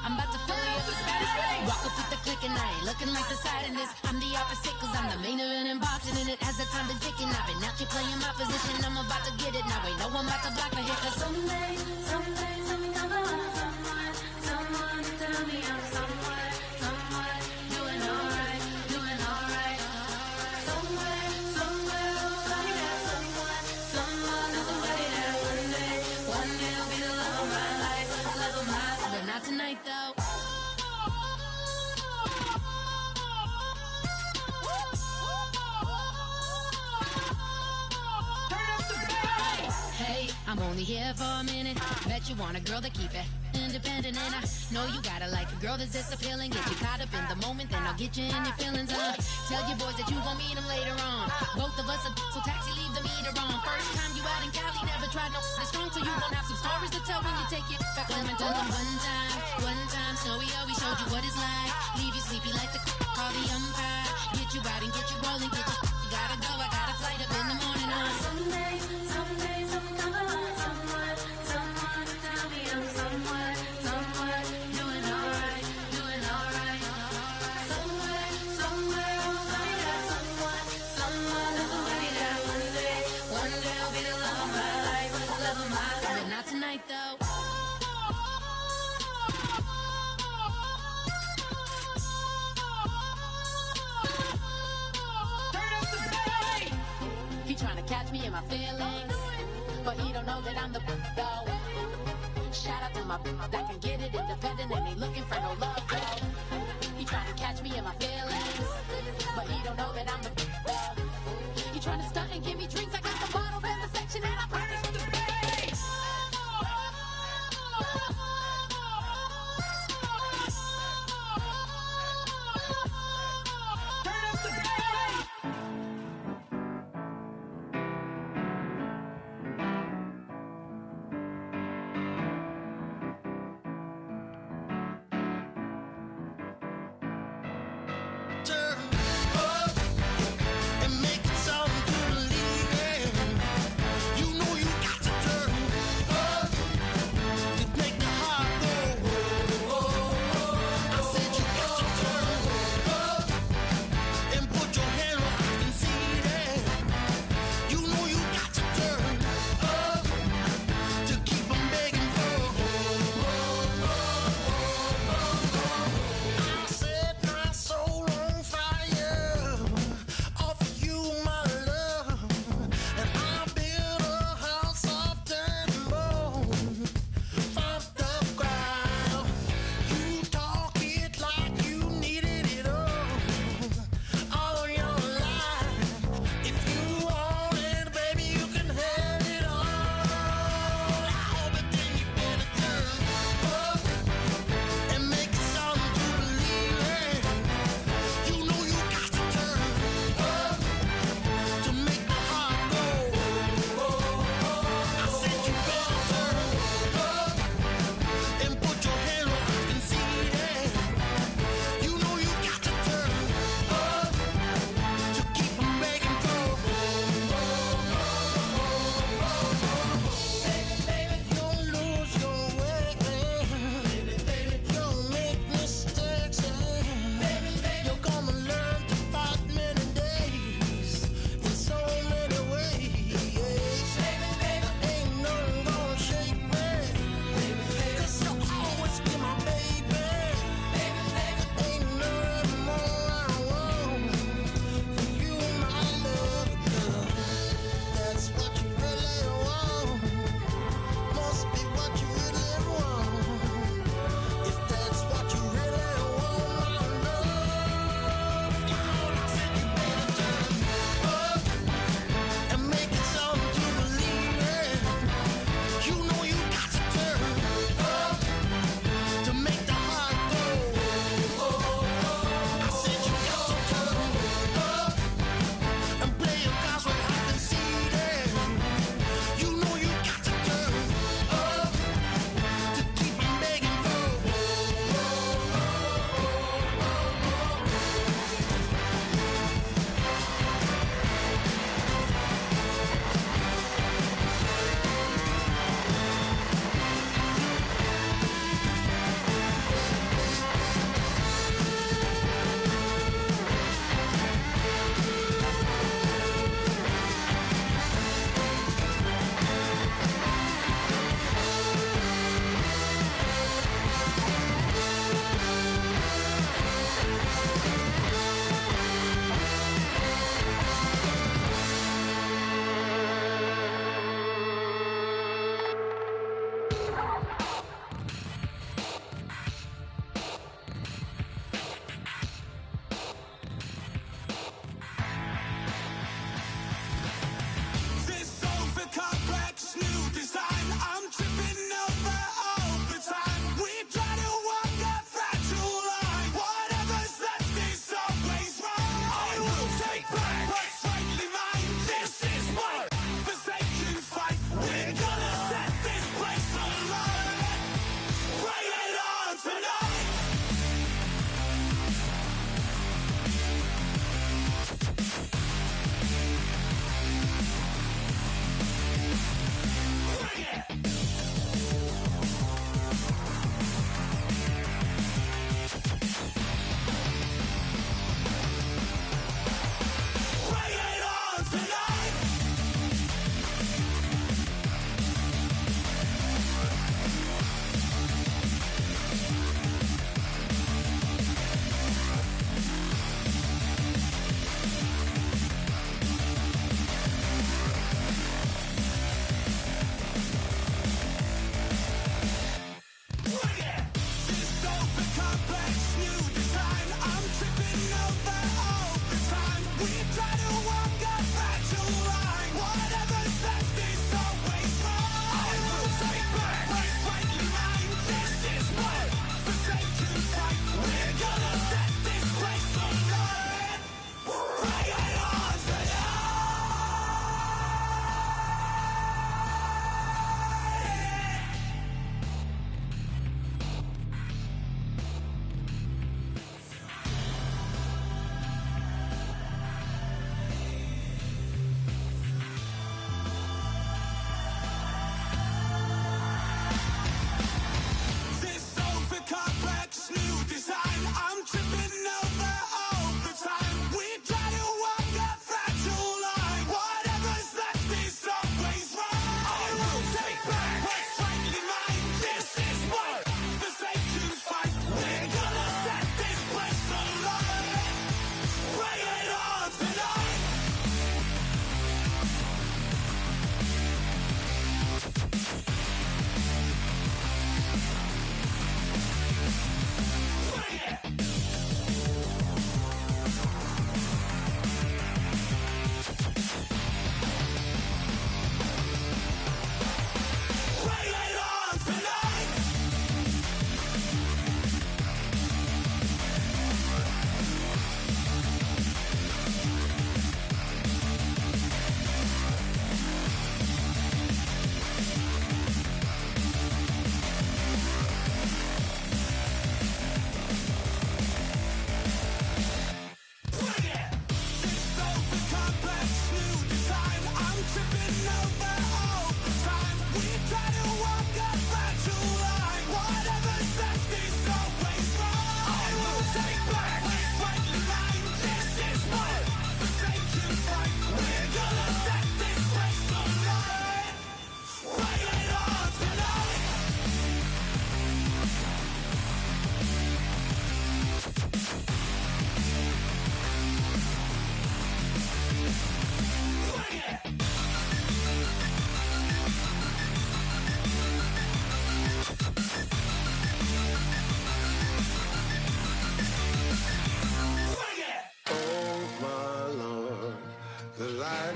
I'm about to fill you up with Spanish. Walk up with the click and I ain't looking like the side in this. I'm the opposite cause I'm the main event and boxing in it. As the time been ticking, I've been out here playing my position. I'm about to get it now. Ain't no one about to block my hit. Cause someday, something come along. Someone to tell me I'm someone doing alright, doing alright. Somewhere, somebody got someone that's somebody that one day will be the love of my life, love of my life. But not tonight though. Hey, I'm only here for a minute. Bet you want a girl to keep it independent, and I know you gotta like a girl that's this appealing. Get you caught up in the moment, then I'll get you in your feelings. Tell your boys that you gon' meet them later on. Both of us are so taxi, leave the meter on. First time you out in Cali, never tried no strong, so you gon' have some stories to tell when you take it back home and tell them one time, Snowy always showed you what it's like. Leave you sleepy like the call the umpire. Get you out and get you rolling, get you gotta go. I got a flight up in the morning on someday, something come along. Someone to tell me I'm someone doing alright, doing alright. Somewhere, somebody got someone that's somebody that one day will be the love of my life, love of my life. But not tonight though. He tryna catch me in my feelings, but he don't know that I'm the though. Shout out to my that can get it independent and ain't looking for no love though. He tryna catch me in my feelings, but he don't know that I'm the though. He tryna stunt and give me drinks. I got the bottles in the section and I promise to pay.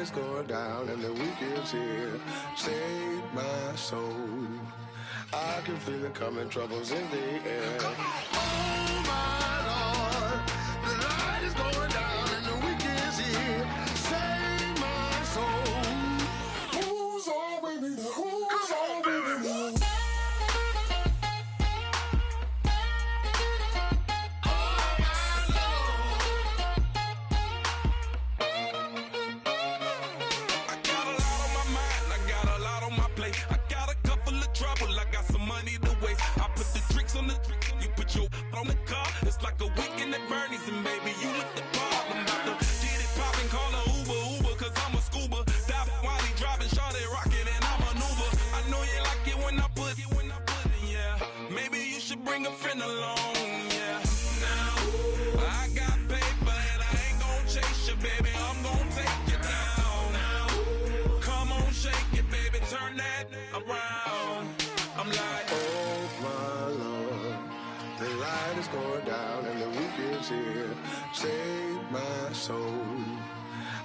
is going down and the weekend's here. Save my soul. I can feel it coming, troubles in the air. Oh my Lord, the light is going down and the weekend's here. Save my soul. Who's on with me? Who's on with me? On the car, it's like a weekend at Bernie's, and baby, you with the bar. I'm about to get it poppin', call a Uber, cause I'm a scuba. Dive while he driving, shot it, rocket, and I maneuver. I know you like it when I put it, yeah. Maybe you should bring a friend along, yeah. Now, I got paper and I ain't gon' chase you, baby, I'm gon' take you down. Now, come on, shake it, baby, turn that around. I'm like, oh my Lord, the light is going down and the weekend's here. Save my soul.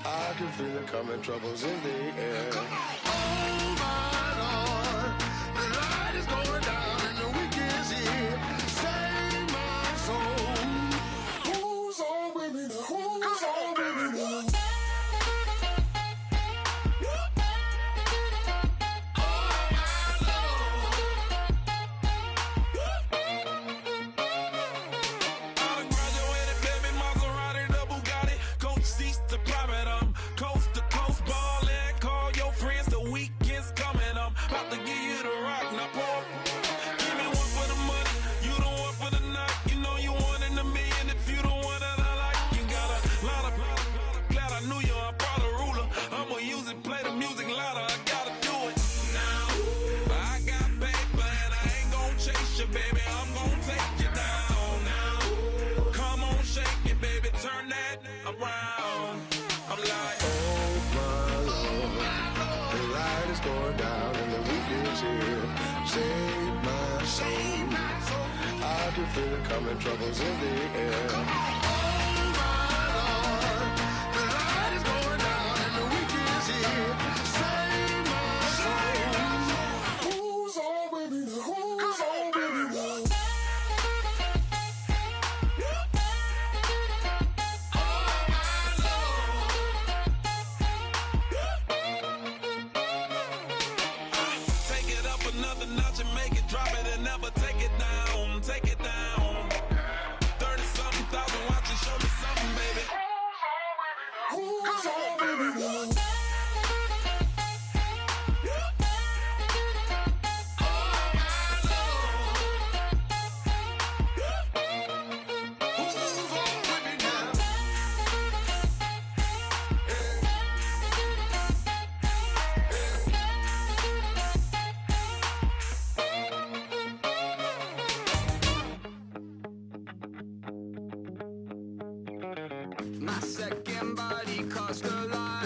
I can feel it coming, troubles in the air. Oh my Lord, the light is going down and the weekend's here. Save my soul. Who's on with me now? Who's on with me now? I can feel it coming, troubles in the air. Oh my Lord, the light is going down and the weekend's here. Save my soul. Who's on with me now? Who's on with me now? take it up another notch and make it drop it and never take it down. Take it down. 30-something thousand watching, show me something, baby. Who's on with me now? My second body cost a lot.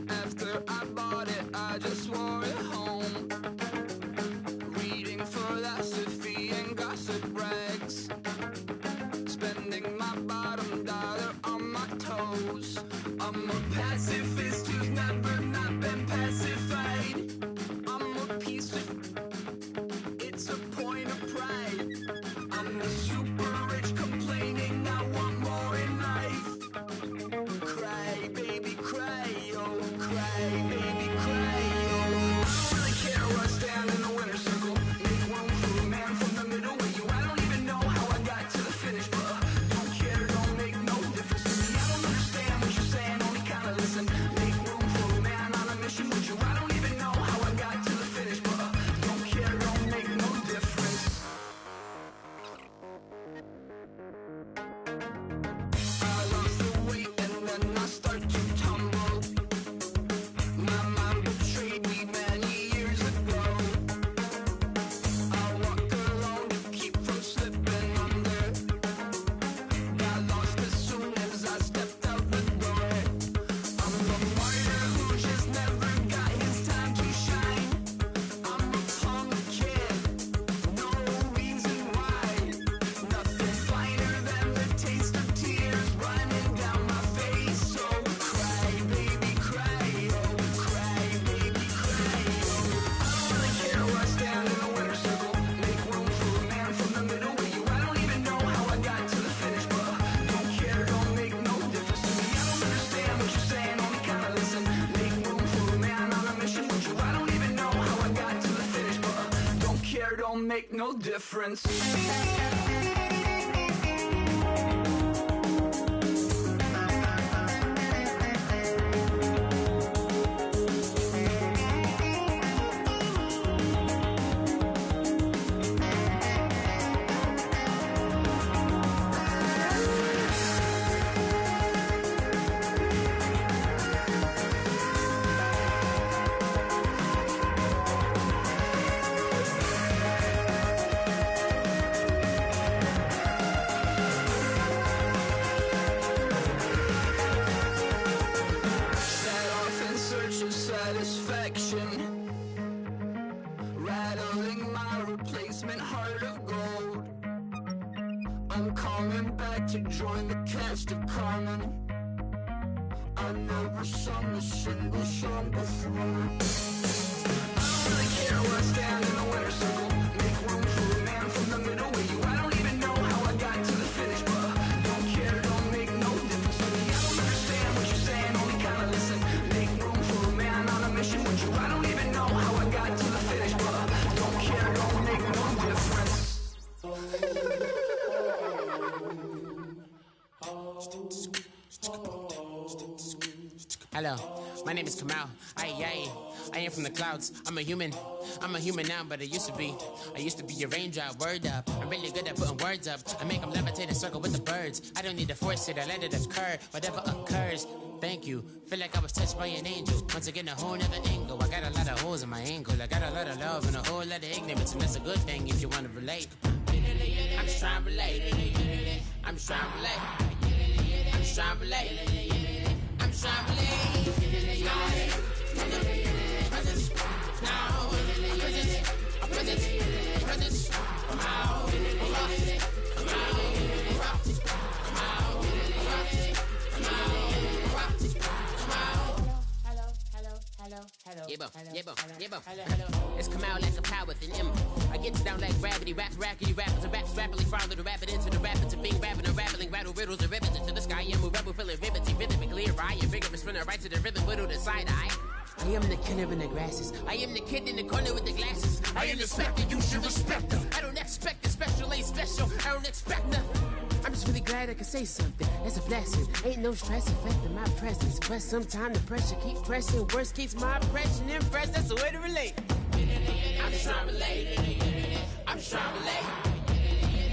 After I bought it, I just wore it home. Reading philosophy and gossip rags. Spending my bottom dollar on my toes. I'm a pacifist who's never not been pacified. I'm a piece of... It's a point of pride. I'm the super rich complaining I want more in life. don't make no difference. Rattling my replacement heart of gold. I'm coming back to join the cast of Carmen. I never sung a single song before. I don't really care where I stand in the winner's circle. Make room for a man from the middle with you. I don't even know how I got to the finish, but don't care, don't make no difference to me. I don't understand what you're saying, only kinda listen. Make room for a man on a mission with you. I don't even know how I got to the finish, but don't care, don't make no difference. Hello, my name is Kamal. I am from the clouds. I'm a human now, but I used to be a raindrop. Word up, I'm really good at putting words up. I make them levitate and circle with the birds. I don't need to force it, I let it occur. Whatever occurs, thank you. Feel like I was touched by an angel. Once again, a whole nother angle. I got a lot of holes in my angle. I got a lot of love and a whole lot of ignorance, and that's a good thing if you want to relate. I'm just trying to relate. I'm just trying to relate. I'm just trying to relate. I'm just trying to relate. It's come out like a power with an M. I get down like gravity, rackety rappers and raps rapidly follow the rapid into the rapids of being rapping and rattling, rattle riddles and ribbons into the sky. I'm a rebel feeling rivety, rhythmically clear eye, a vigorous spinner right to the rhythm, whittle the side eye. I am the killer in the grasses. I am the kid in the corner with the glasses. I am the specter, you should respect them. I don't expect the special, ain't special. I don't expect nothing. I'm just really glad I can say something. That's a blessing. Ain't no stress affecting my presence. But sometimes the pressure keep pressing. Worst keeps my impression impressed. That's the way to relate. I'm just trying to relate. I'm just trying to relate.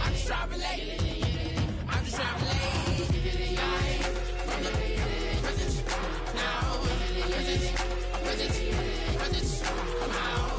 I'm just trying to relate. I'm just trying to relate. From the present, now, present, come out, come out.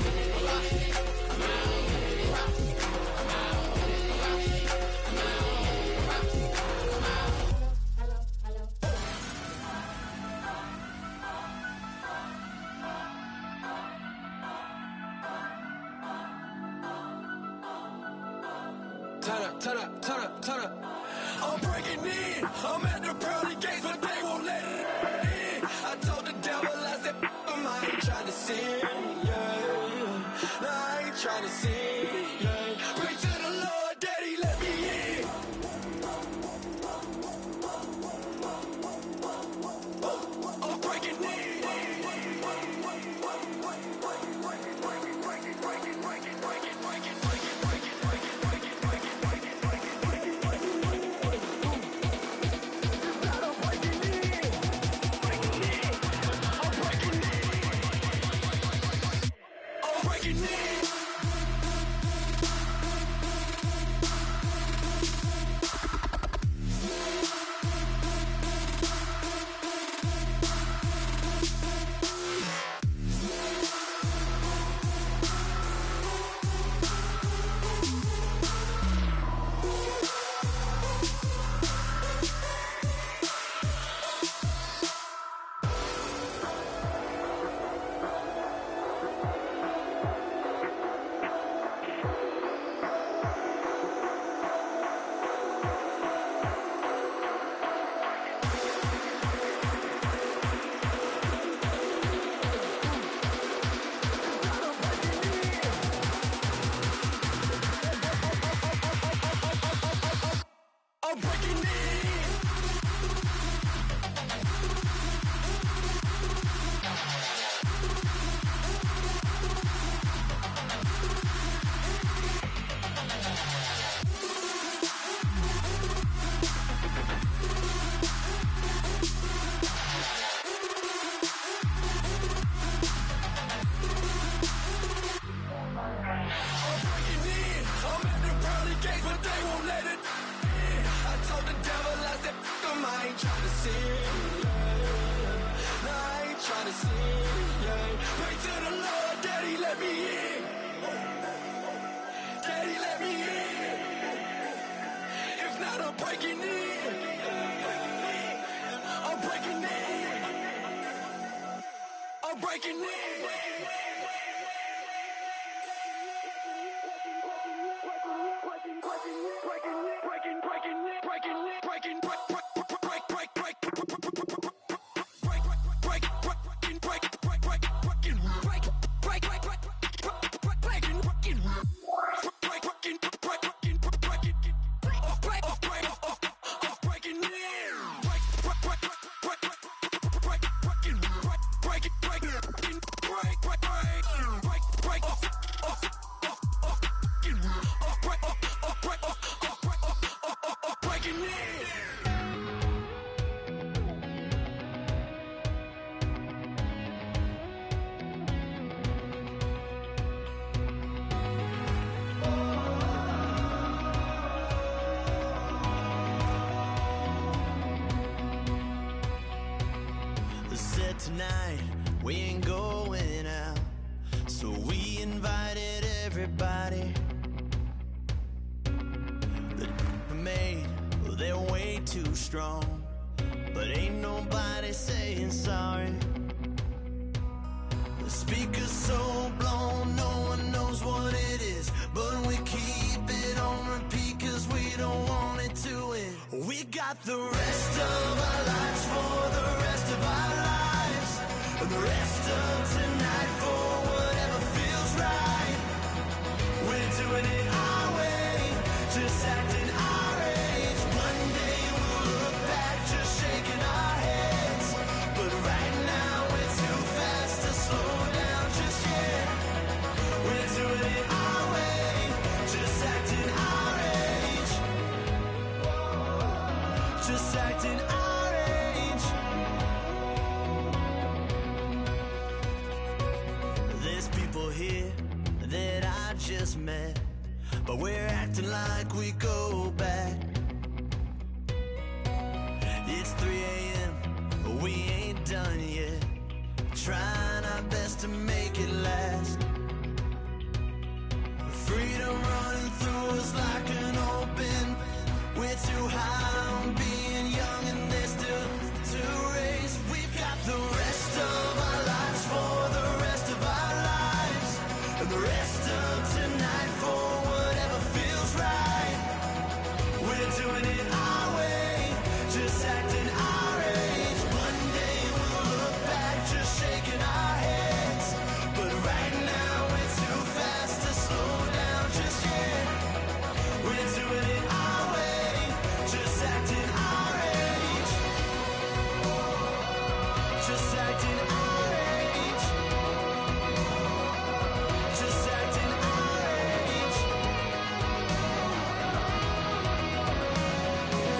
Turn up. I'm breaking in. I'm at the pearly gates, but they won't let it in. I told the devil, I said, I ain't trying to sin, yeah. No, I ain't trying to sin, yeah. Pray to the Lord, Daddy, let me in. I'm breaking in. breaking in. Tonight we ain't going out, so we invited everybody. The made, well, they're way too strong, but ain't nobody saying sorry. The speaker's so blown, no one knows what it is, but we keep it on repeat 'cause we don't want it to end. We got the rest of our lives for the rest of our lives. The rest of tonight for whatever feels right. We're doing it our way, just acting our age. One day we'll look back just shaking our heads, but right now we're too fast to slow down just yet. We're doing it our way, just acting our age. Just acting our age. Here that I just met, but we're acting like we go back. It's 3 a.m., we ain't done yet, trying our best to make it last. Freedom running through us like an open. We're too high on being young and there's still to race. We've got the rest of our lives for the rest of our lives. And the rest of tonight for whatever feels right. We're doing it our way, just acting our age. One day we'll look back just shaking our heads, but right now we're too fast to slow down just yet. We're doing it our way, just acting our age. Just acting our age. Just acting our age.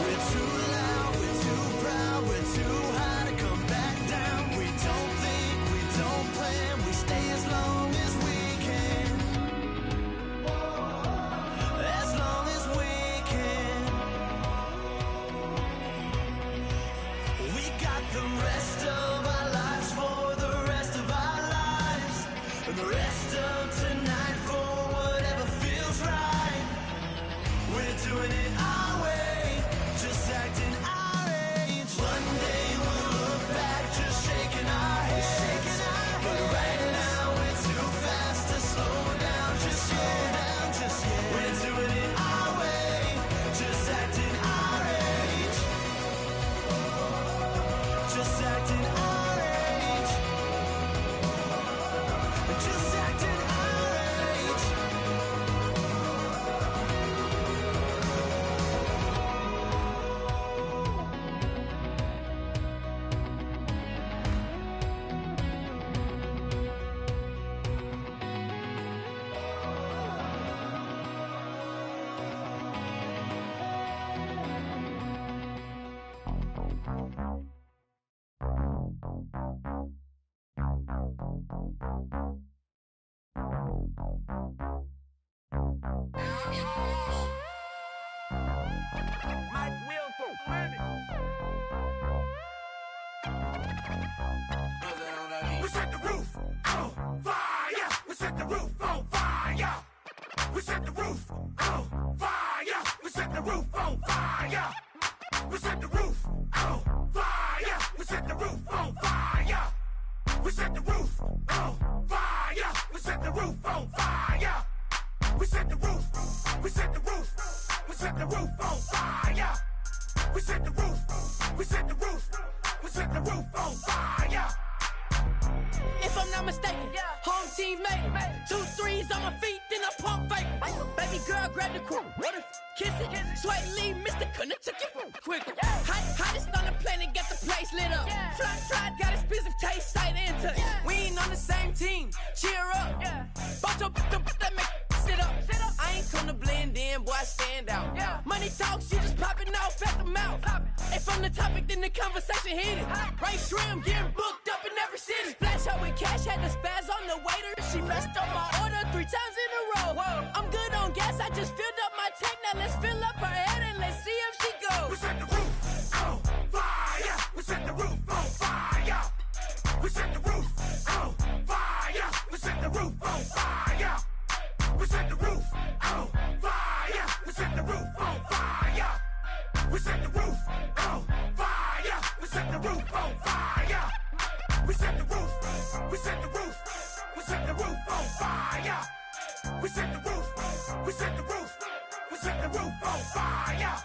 We're too loud, we're too proud, we're too high to come back down. We don't think, we don't plan, we stay as long as we can. As long as we can. We got the rest of our lives for the rest of our lives. And the rest of tonight for whatever feels right. We're doing it our way, just acting our age. One day we'll look back just shaking our heads, but right now we're too fast to slow down just yet. We're doing it our way, just acting our age. Just acting our age. Just acting our age. We set the roof on fire. We set the roof on fire. We set the roof on fire. We set the roof on fire. We set the roof on fire. We set the roof on fire. We set the roof roof on fire. We set the roof. We set the roof. We set the roof on fire. We set the roof. We set the roof. We set the roof on fire. If I'm not mistaken, home team made it. 2 threes on my feet, then I pump fake. Baby girl, grab the quick. What if kiss it? Sweat leave, Mr. Couldn't took it quick. Hottest on the planet, got the place lit up. Fly, got expensive taste, sight and touch. We ain't on the same team, cheer up. Both up, that make sit up. I ain't come to blend in, boy, I stand out. Money talks, you just popping off at the mouth. If I'm the topic, then the conversation heated. Race shrimp, getting booked up in every city. Splash out with cash, had the spaz on the waiter. She messed up my order 3 times in a row. I'm good on gas, I just filled up my tank. Now let's fill up her head and let's see if she goes. We set the roof on fire. We set the roof on fire. We set the roof on fire. We set the roof on fire. We set the roof on fire. We set the roof on fire. We set the roof on fire. We set the roof on fire. We set the roof. We set the roof. We set the roof on fire. We set the roof. We set the roof. We set the roof on fire.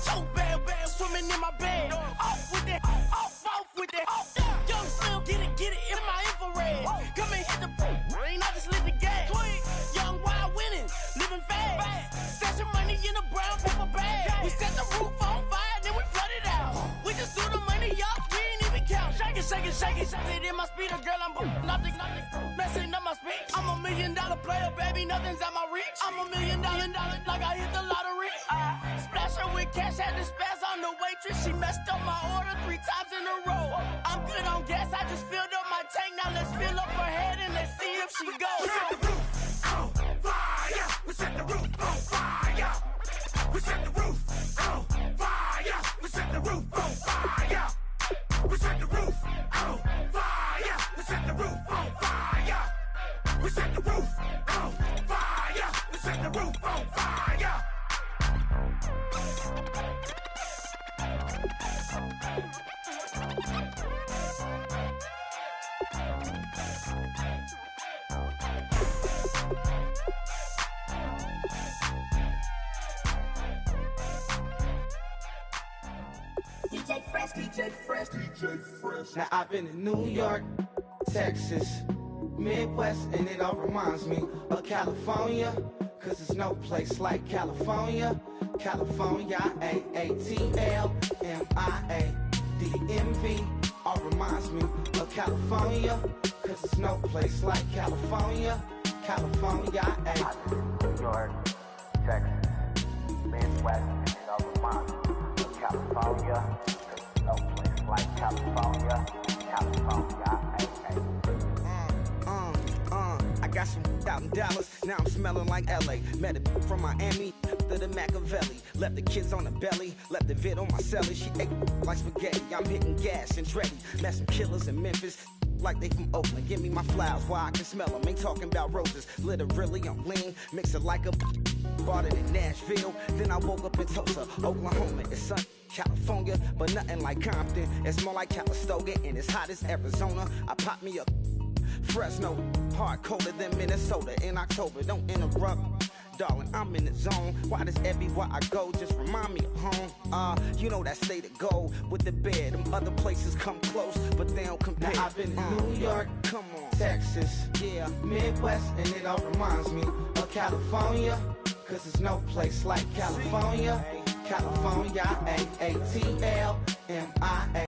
So bad, swimming in my bed. Off with that, off with that. Young Slim, get it in my infrared. Come and hit the rain, I just lit the gas. Young wild winning, living fast. Stashing money in a brown paper bag. We set the roof on fire, then we flood it out. We just threw the money up, we ain't even count. Shake it, shake it, shake it. It in my speeder, girl, I'm nothing. Messing up my speech. I'm $1 million player, baby, nothing's at my reach. I'm $1 million, like I hit the lottery. Splash her with cash, had the spaz on the waitress. She messed up my order 3 times in a row. I'm good on gas, I just filled up my tank. Now let's fill up her head and let's see if she goes. We set the roof on fire. We set the roof on fire. We set the roof on fire. We set the roof on fire. We set the roof on fire. We set the roof on fire. We set the roof on fire. We set the roof on fire. DJ Fresh. Now I've been in New York, Texas, Midwest, and it all reminds me of California, cause there's no place like California. California, AATLMIADMV, all reminds me of California, cause there's no place like California. California, New York, Texas, Midwest, and it all reminds me of California, cause there's no place like California. California, I got some out in Dallas, now I'm smelling like LA. Met a from Miami to the Machiavelli. Left the kids on the belly, left the vid on my celly. She ate like spaghetti, I'm hitting gas and Dreddy. Met some killers in Memphis, like they from Oakland. Give me my flowers while I can smell them. Ain't talking about roses, literally I'm lean. Mix it like a bought it in Nashville. Then I woke up in Tulsa, Oklahoma. It's sunny, California, but nothing like Compton. It's more like Calistoga and it's hot as Arizona. I pop me up Fresno, hard colder than Minnesota in October. Don't interrupt, darling, I'm in the zone. Why does everywhere I go just remind me of home? You know that state of gold with the bed. Them other places come close, but they don't compare. Now I've been in New York, come on, Texas, yeah, Midwest, and it all reminds me of California, cause there's no place like California. California, AATLMIA.